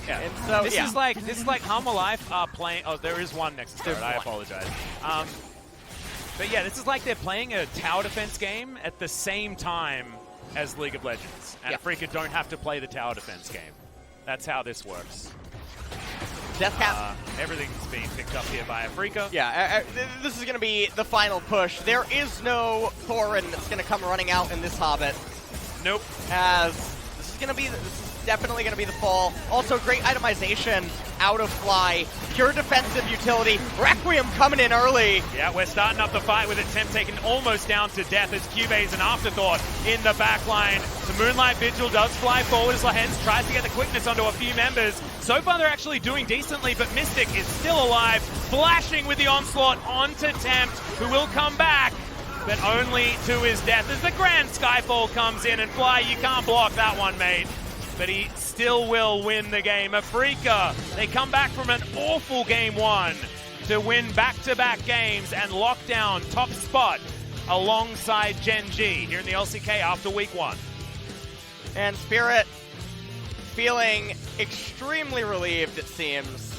Yeah. And so, this is like Hanwha Life are playing. Oh, there is one Nexus turret. I apologize. But yeah, this is like they're playing a tower defense game at the same time as League of Legends, and Afreeca don't have to play the tower defense game. That's how this works. Deathcap. Everything's being picked up here by Afreeca. Yeah, this is going to be the final push. There is no Thorin that's going to come running out in this Hobbit. Nope. As this is definitely going to be the fall. Also, great itemization out of Fly. Pure defensive utility. Requiem coming in early. Yeah, we're starting up the fight with Attempt taken almost down to death as Cube's an afterthought in the back line. The Moonlight Vigil does fly forward as Lahen's tries to get the quickness onto a few members. So far, they're actually doing decently, but Mystic is still alive, flashing with the onslaught onto Tempt, who will come back, but only to his death as the Grand Skyfall comes in. And Fly, you can't block that one, mate. but he still will win the game. Afreeca, they come back from an awful game 1 to win back-to-back games and lock down top spot alongside Gen G here in the LCK after week 1. And Spirit feeling extremely relieved, it seems,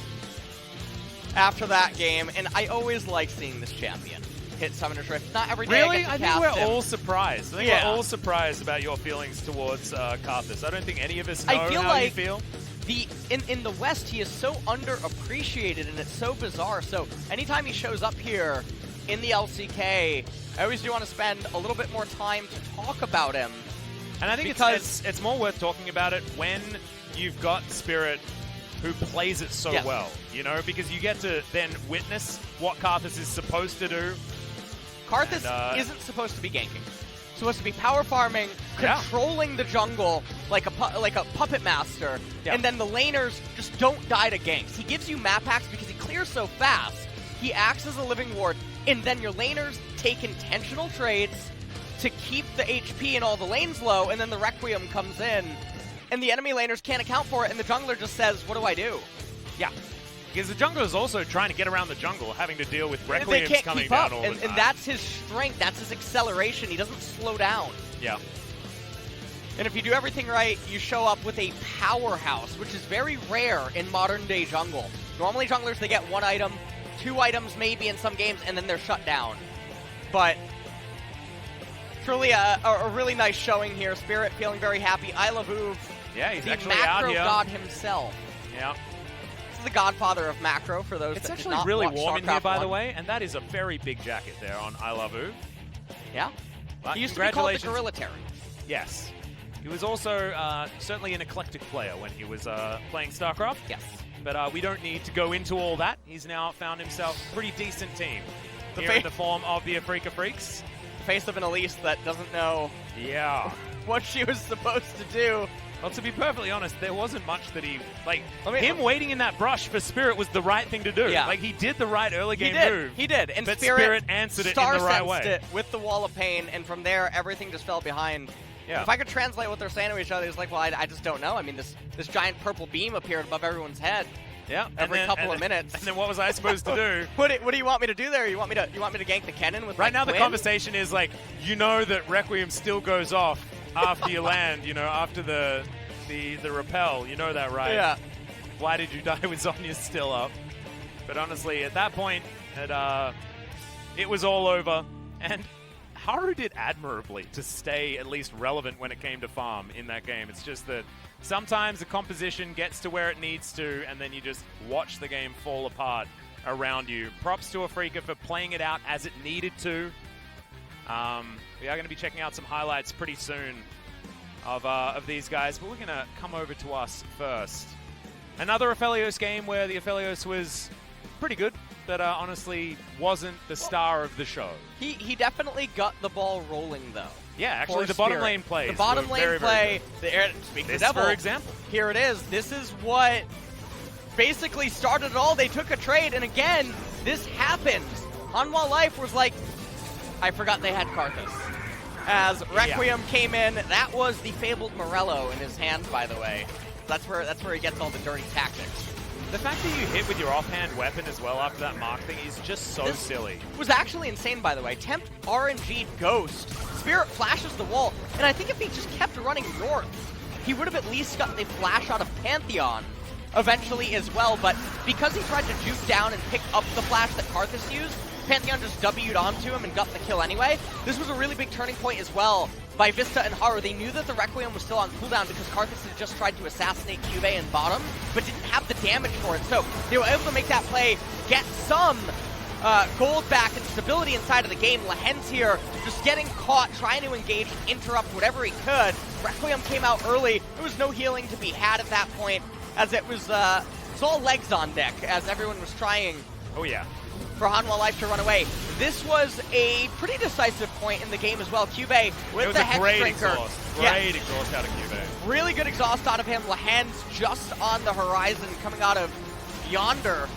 after that game. And I always like seeing this champion hit Summoner's Rift. Not every day. Really? I think we're all surprised. I think Yeah. we're all surprised about your feelings towards Karthus. I don't think any of us know I feel how like you feel. In the West, he is so underappreciated, and it's so bizarre. So anytime he shows up here in the LCK, I always do want to spend a little bit more time to talk about him. And I think it's more worth talking about it when you've got Spirit who plays it so well, you know, because you get to then witness what Karthus is supposed to do. Karthus isn't supposed to be ganking. It's supposed to be power farming, controlling the jungle like a puppet master, and then the laners just don't die to ganks. He gives you map hacks because he clears so fast. He acts as a living ward, and then your laners take intentional trades to keep the HP in all the lanes low, and then the Requiem comes in, and the enemy laners can't account for it, and the jungler just says, what do I do? Yeah. Because the jungler is also trying to get around the jungle, having to deal with Requiems coming down all the time. And that's his strength, that's his acceleration. He doesn't slow down. Yeah. And if you do everything right, you show up with a powerhouse, which is very rare in modern-day jungle. Normally junglers, they get 1 item, 2 items maybe in some games, and then they're shut down. But truly a really nice showing here. Spirit feeling very happy. I love Uv. Yeah, he's the actually macro out here. god himself. Yeah. This is the godfather of macro for those It's that actually did not really watch warm in here, StarCraft by 1. the way, and that is a very big jacket there on I Love Uv. Yeah. But He used to be called the congratulations. Gorilla Terry. Yes. He was also certainly an eclectic player when he was playing StarCraft. Yes. But we don't need to go into all that. He's now found himself a pretty decent team here in the form of the Afreeca Freecs. Face of an Elise that doesn't know Yeah. what she was supposed to do. Well, to be perfectly honest, there wasn't much that he, like, him waiting in that brush for Spirit was the right thing to do. Yeah. Like, he did the right early game move. He did. And but Spirit answered it in the right way. it with the Wall of Pain, and from there, everything just fell behind. Yeah. If I could translate what they're saying to each other, it's like, well, I just don't know. I mean, this giant purple beam appeared above everyone's head. Yeah. Every couple of minutes. And then what was I supposed to do? What do you want me to do there? You want me to gank the cannon with Right like, now, the Quinn? conversation is like, you know that Requiem still goes off after you land. You know, after the rappel. You know that, right? Yeah. Why did you die with Zhonya's still up? But honestly, at that point, it was all over. And Haru did admirably to stay at least relevant when it came to farm in that game. It's just that sometimes the composition gets to where it needs to, and then you just watch the game fall apart around you. Props to Afreeca for playing it out as it needed to. We are going to be checking out some highlights pretty soon of these guys, but we're going to come over to us first. Another Aphelios game where the Aphelios was pretty good, but honestly wasn't the star of the show. He definitely got the ball rolling, though. Yeah, actually, the bottom lane plays. The bottom lane very, play, very speak this, the devil. for example. Here it is. This is what basically started it all. They took a trade, and again, this happened. Hanwha Life was like, I forgot they had Karthus. As Requiem came in, that was the fabled Morello in his hands, by the way. That's where he gets all the dirty tactics. The fact that you hit with your offhand weapon as well after that mark thing is just so silly. It was actually insane, by the way. Temp RNG'd Ghost. Spirit flashes the wall, and I think if he just kept running north, he would have at least got the flash out of Pantheon eventually as well, but because he tried to juke down and pick up the flash that Karthus used, Pantheon just W'd onto him and got the kill anyway. This was a really big turning point as well by Vista and Haru. They knew that the Requiem was still on cooldown because Karthus had just tried to assassinate Cube in bottom, but didn't have the damage for it. So they were able to make that play, get some gold back and stability inside of the game. Lahen's here just getting caught, trying to engage and interrupt whatever he could. Requiem came out early. There was no healing to be had at that point, as it was all legs on deck as everyone was trying. Oh yeah. For Hanwha Life to run away. This was a pretty decisive point in the game as well. Cube with the Hex great Drinker. Exhaust. Great exhaust out of Cube. Really good exhaust out of him. Lahen's just on the horizon coming out of yonder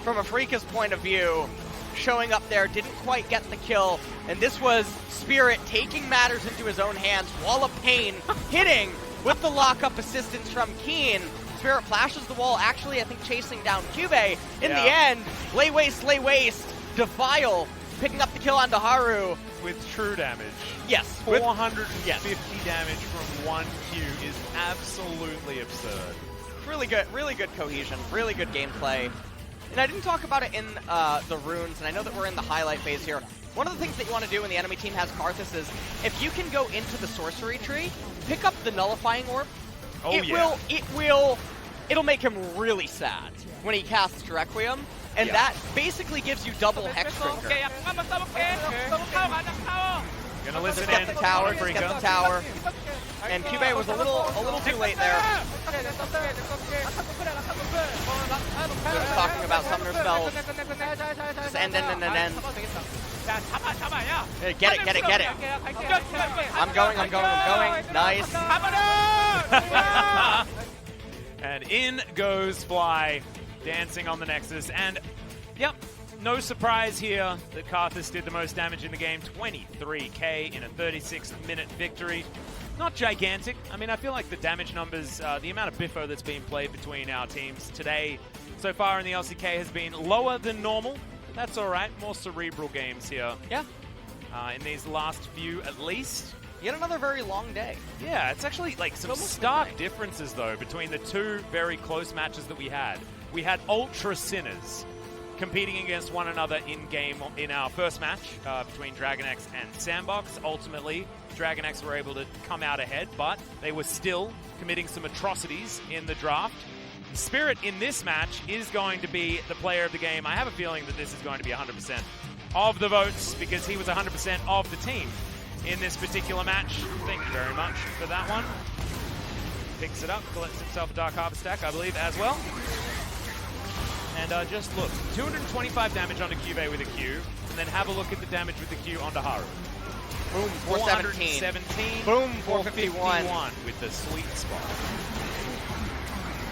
from Afreeca's point of view. Showing up there, didn't quite get the kill. And this was Spirit taking matters into his own hands. Wall of Pain hitting with the lockup assistance from Keen. Spirit flashes the wall, actually, I think, chasing down Cube. In the end, lay waste, Defile picking up the kill on Haru. With true damage. Yes. 450 damage from 1 Q is absolutely absurd. Really good cohesion, really good gameplay. And I didn't talk about it in the runes, and I know that we're in the highlight phase here. One of the things that you want to do when the enemy team has Karthus is, if you can go into the sorcery tree, pick up the nullifying orb. It'll make him really sad when he casts Requiem, and that basically gives you double Hex Drinker. Gonna listen Just get in. the tower, just get the tower. And Cube was a little too late there. Just talking about summoner spells. Just end. Get it. I'm going. Nice. And in goes Fly, dancing on the Nexus. And, yep, no surprise here that Karthus did the most damage in the game. 23k in a 36-minute victory. Not gigantic. I mean, I feel like the damage numbers, the amount of biffo that's been played between our teams today so far in the LCK has been lower than normal. That's all right. More cerebral games here. Yeah. In these last few, at least. Yet another very long day. Yeah, it's actually like some stark differences, though, between the two very close matches that we had. We had Ultra Sinners competing against one another in-game in our first match between DragonX and Sandbox. Ultimately, DragonX were able to come out ahead, but they were still committing some atrocities in the draft. Spirit in this match is going to be the player of the game. I have a feeling that this is going to be 100% of the votes because he was 100% of the team in this particular match. Thank you very much for that one. Picks it up, collects himself a Dark Harvest stack, I believe, as well. And just look, 225 damage onto Cube with a Q, and then have a look at the damage with the Q onto Haru. Boom, 417. Boom, 451. With the sweet spot.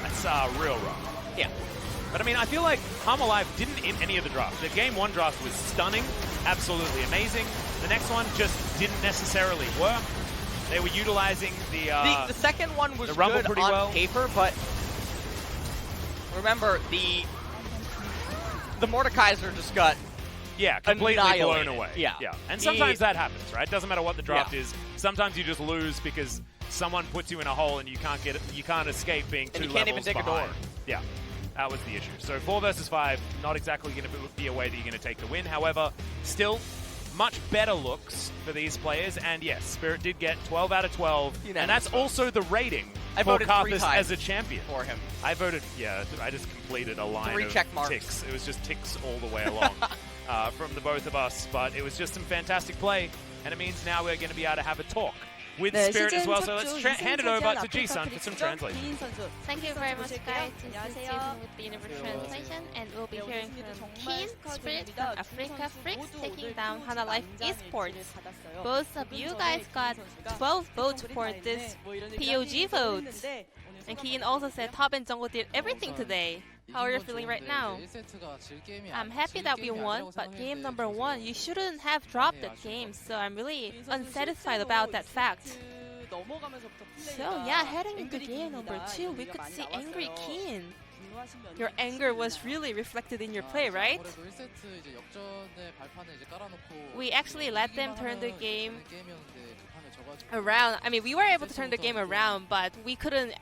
That's real rough. Yeah. But I mean, I feel like Hanwha Live didn't in any of the drafts. The game 1 draft was stunning, absolutely amazing. The next one just didn't necessarily work. They were utilizing the second one was Rumble good pretty on well. paper, but remember the Mordekaiser just got completely annihilated. blown away. Yeah. And sometimes that happens, right? Doesn't matter what the draft is. Sometimes you just lose because someone puts you in a hole and you can't escape being two and you can't levels even dig behind. a door. Yeah. That was the issue. So 4 versus 5, not exactly going to be a way that you're going to take the win. However, still much better looks for these players. And yes, Spirit did get 12 out of 12. And that's also the rating for Karthus as a champion. For him. I voted, I just completed a line 3 of check marks. ticks. It was just ticks all the way along from the both of us. But it was just some fantastic play. And it means now we're going to be able to have a talk with Spirit as well. So let's hand it over to Ji-sun for some translation. Thank you very much, guys. This is Ji-sun with the Universal Translation, and we'll be hearing from Keen, Spirit from Afreeca Freecs taking down Hanwha Life Esports. Both of you guys got 12 votes for this POG vote. And Keen also said Top and Jungle did everything today. How are you feeling right now? I'm happy that we won, but game number 1, you shouldn't have dropped that game, so I'm really unsatisfied about that fact. So yeah, heading into game number 2, we could see angry Keen. Your anger was really reflected in your play, right? We actually let them turn the game around. I mean, we were able to turn the game around, but we couldn't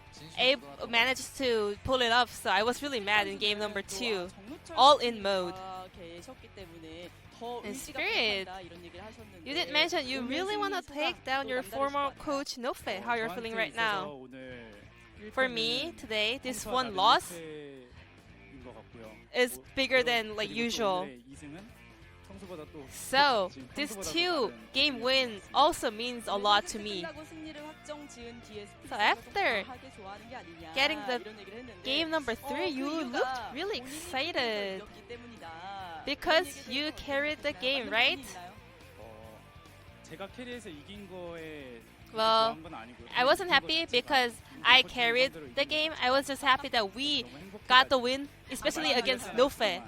manage to pull it off, so I was really mad in game number 2. All in mode. And Spirit, you did mention you really want to take down your former coach Nofe. How you're feeling right now? For me, today, this one loss is bigger than like usual. So, this 2-game win also means a lot to me. So after getting the game number 3, you looked really excited because you carried the game, right? Well, I wasn't happy because I carried the game. I was just happy that we got the win, especially against Nofe.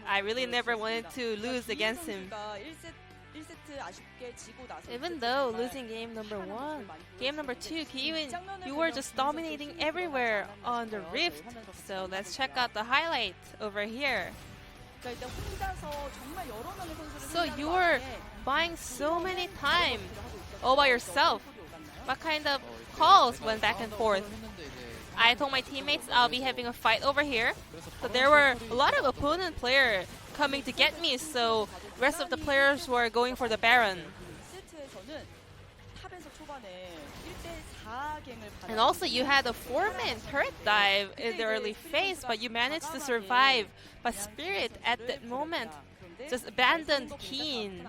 I really never wanted to lose against him. Even though losing game number 1, game number 2, Kiwin, you were just dominating everywhere on the Rift. So let's check out the highlight over here. So you were buying so many time all by yourself. What kind of calls went back and forth? I told my teammates I'll be having a fight over here. So there were a lot of opponent players coming to get me, so the rest of the players were going for the Baron. And also you had a 4-man turret dive in the early phase, but you managed to survive. But Spirit at that moment just abandoned Keen.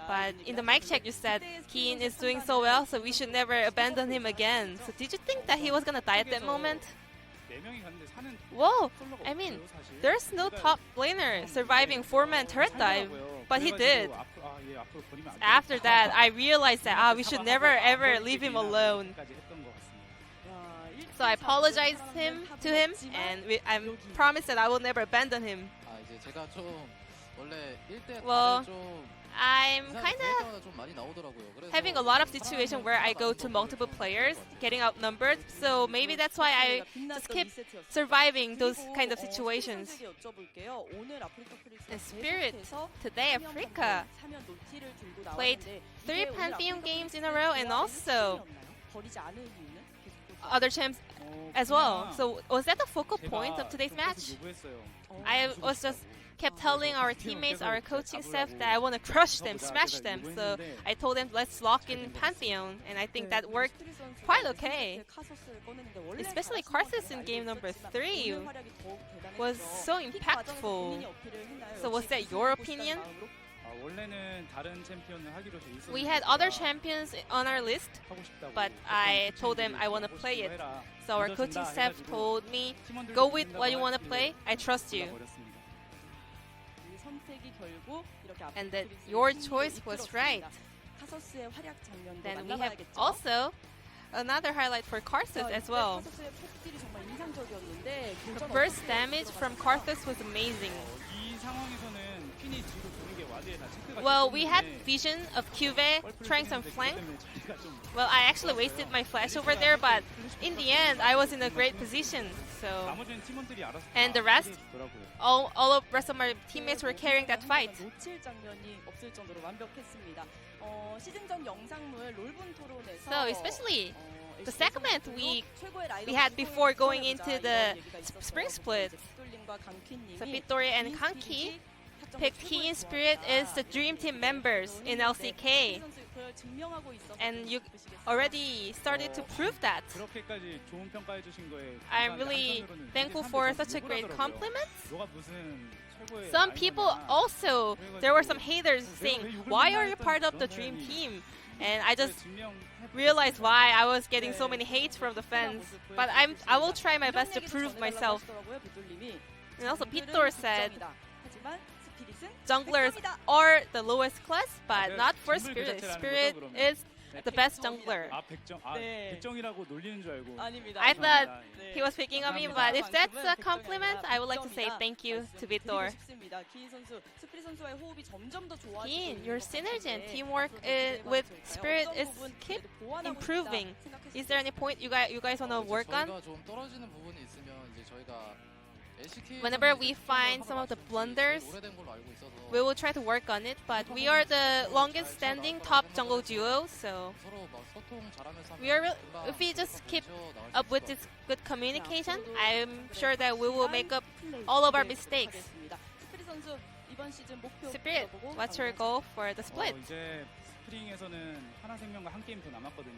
But in the mic check you said Keen is doing so well, so we should never abandon him again. So did you think that he was gonna die at that moment? Whoa, I mean, there's no top laner surviving 4-man turret dive, but he did. After that, I realized that we should never ever leave him alone. So I apologized to him, and I promised that I will never abandon him. Well, I'm kind of having a lot of situations where I go to multiple players, getting outnumbered, so maybe that's why I just keep surviving those kind of situations. And Spirit, today Afreeca played 3 Pantheon games in a row and also other champs as well. So was that the focal point of today's match? I was just kept telling our teammates, our coaching staff that I want to crush them, smash them. So I told them let's lock in Pantheon, and I think that worked quite okay. Especially Karthus in game number 3 was so impactful. So was that your opinion? We had other champions on our list, but I told them I want to play it. So our coaching staff told me, go with what you want to play, I trust you. And that your choice was right. Then we have also another highlight for Karthus as well. The burst damage from Karthus was amazing. Well, we had vision of Cuvée trying some flank. Well, I actually wasted my flash over there, but in the end, I was in a great position. So, and the rest, all of the rest of my teammates were carrying that fight. So, especially the segment we had before going into the spring split. So, Victoria and Kanki picked Key and Spirit as the dream team members in LCK. And you already started to prove that. I'm really thankful for such a great compliment. Some people also, there were some haters saying, why are you part of the dream team? And I just realized why I was getting so many hates from the fans. But I will try my best to prove myself. And also Pitor said, junglers are the lowest class, but not for Spirit. Spirit is the best jungler. I thought he was picking on me, but if that's a compliment, I would like to say thank you to Vitor. Keen, your synergy and teamwork with Spirit is keep improving. Is there any point you guys want to work on? Whenever we find some of the blunders, we will try to work on it, but we are the longest standing top jungle duo, so if we just keep up with this good communication, I'm sure that we will make up all of our mistakes. Spirit, what's your goal for the split?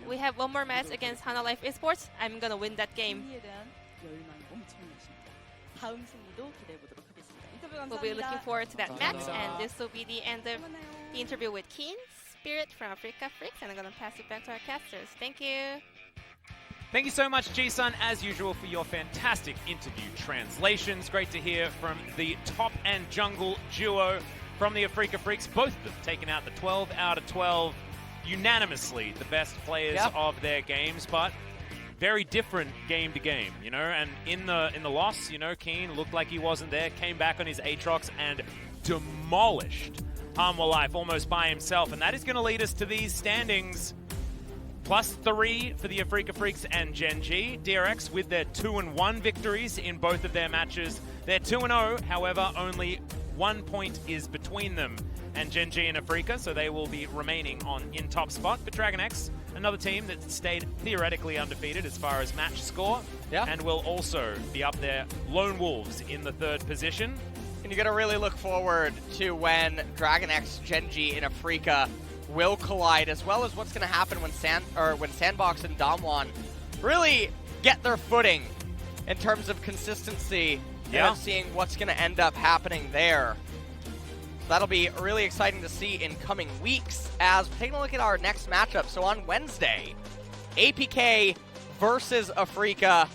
We have one more match against Hanwha Life Esports. I'm gonna win that game. We'll be looking forward to that match, and this will be the end of the interview with Keen, Spirit from Afreeca Freecs, and I'm going to pass it back to our casters. Thank you. Thank you so much, Ji-Sun, as usual, for your fantastic interview translations. Great to hear from the top and jungle duo from the Afreeca Freecs. Both of them taking out the 12 out of 12, unanimously the best players of their games, but very different game to game, you know, and in the loss, you know, Keen looked like he wasn't there, came back on his Aatrox and demolished Hanwha Life almost by himself. And that is going to lead us to these standings. +3 for the Afreeca Freecs and Gen G. DRX with their 2-1 victories in both of their matches. They're 2-0, however, only 1 point is between them and Gen G and Afreeca, so they will be remaining in top spot. But Dragon X, another team that stayed theoretically undefeated as far as match score, and will also be up there, Lone Wolves in the 3rd position. And you're going to really look forward to when Dragon X, Gen G, and Afreeca will collide, as well as what's going to happen when Sandbox and Damwon really get their footing in terms of consistency and seeing what's going to end up happening there. That'll be really exciting to see in coming weeks as we're taking a look at our next matchup. So on Wednesday, APK versus Afreeca.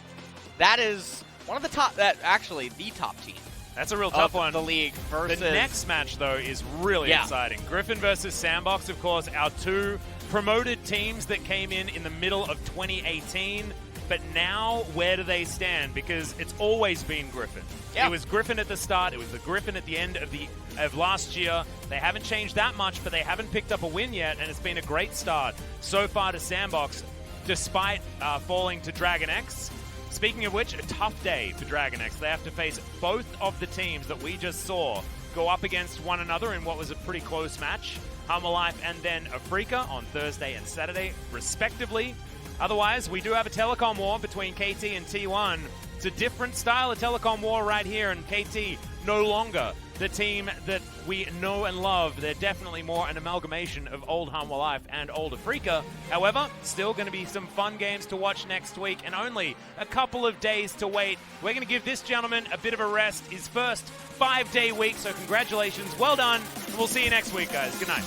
That is one of the top, actually the top team. That's a real tough one. The league versus... The next match, though, is really exciting. Griffin versus Sandbox, of course, our 2 promoted teams that came in the middle of 2018. But now, where do they stand? Because it's always been Griffin. It was Griffin at the start. It was the Griffin at the end of last year. They haven't changed that much, but they haven't picked up a win yet, and it's been a great start so far to Sandbox, despite falling to Dragon X. Speaking of which, a tough day for Dragon X. They have to face both of the teams that we just saw go up against one another in what was a pretty close match. Hanwha Life and then Afreeca on Thursday and Saturday, respectively. Otherwise, we do have a telecom war between KT and T1. It's a different style of telecom war right here, and KT no longer the team that we know and love. They're definitely more an amalgamation of old Hanwha Life and old Afreeca. However, still going to be some fun games to watch next week, and only a couple of days to wait. We're going to give this gentleman a bit of a rest, his first 5-day week, so congratulations, well done, and we'll see you next week, guys. Good night.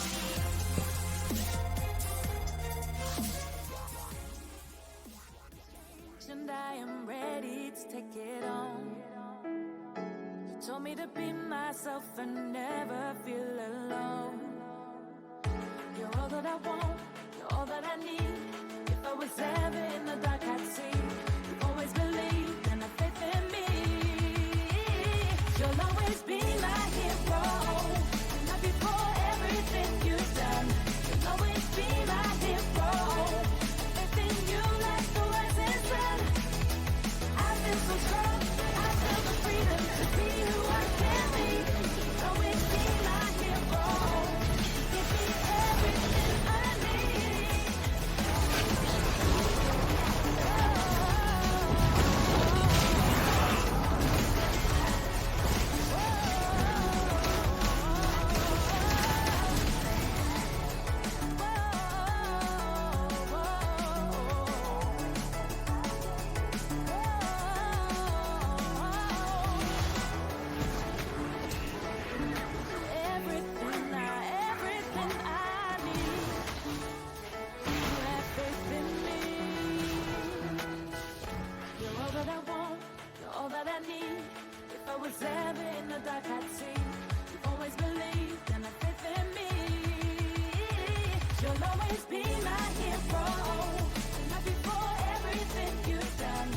And I am ready to take it on. You told me to be myself and never feel alone. You're all that I want, you're all that I need. If I was ever in the dark, I'd see. You've always believed and have faith in me. You'll always be my hero. And I'll be for everything you've done. You'll always be my hero. Faith in you like the rising sun. I feel so strong, I feel the freedom to be who I can be. You'll always be my hero. Give me everything I need. All that I need. If I was ever in the dark,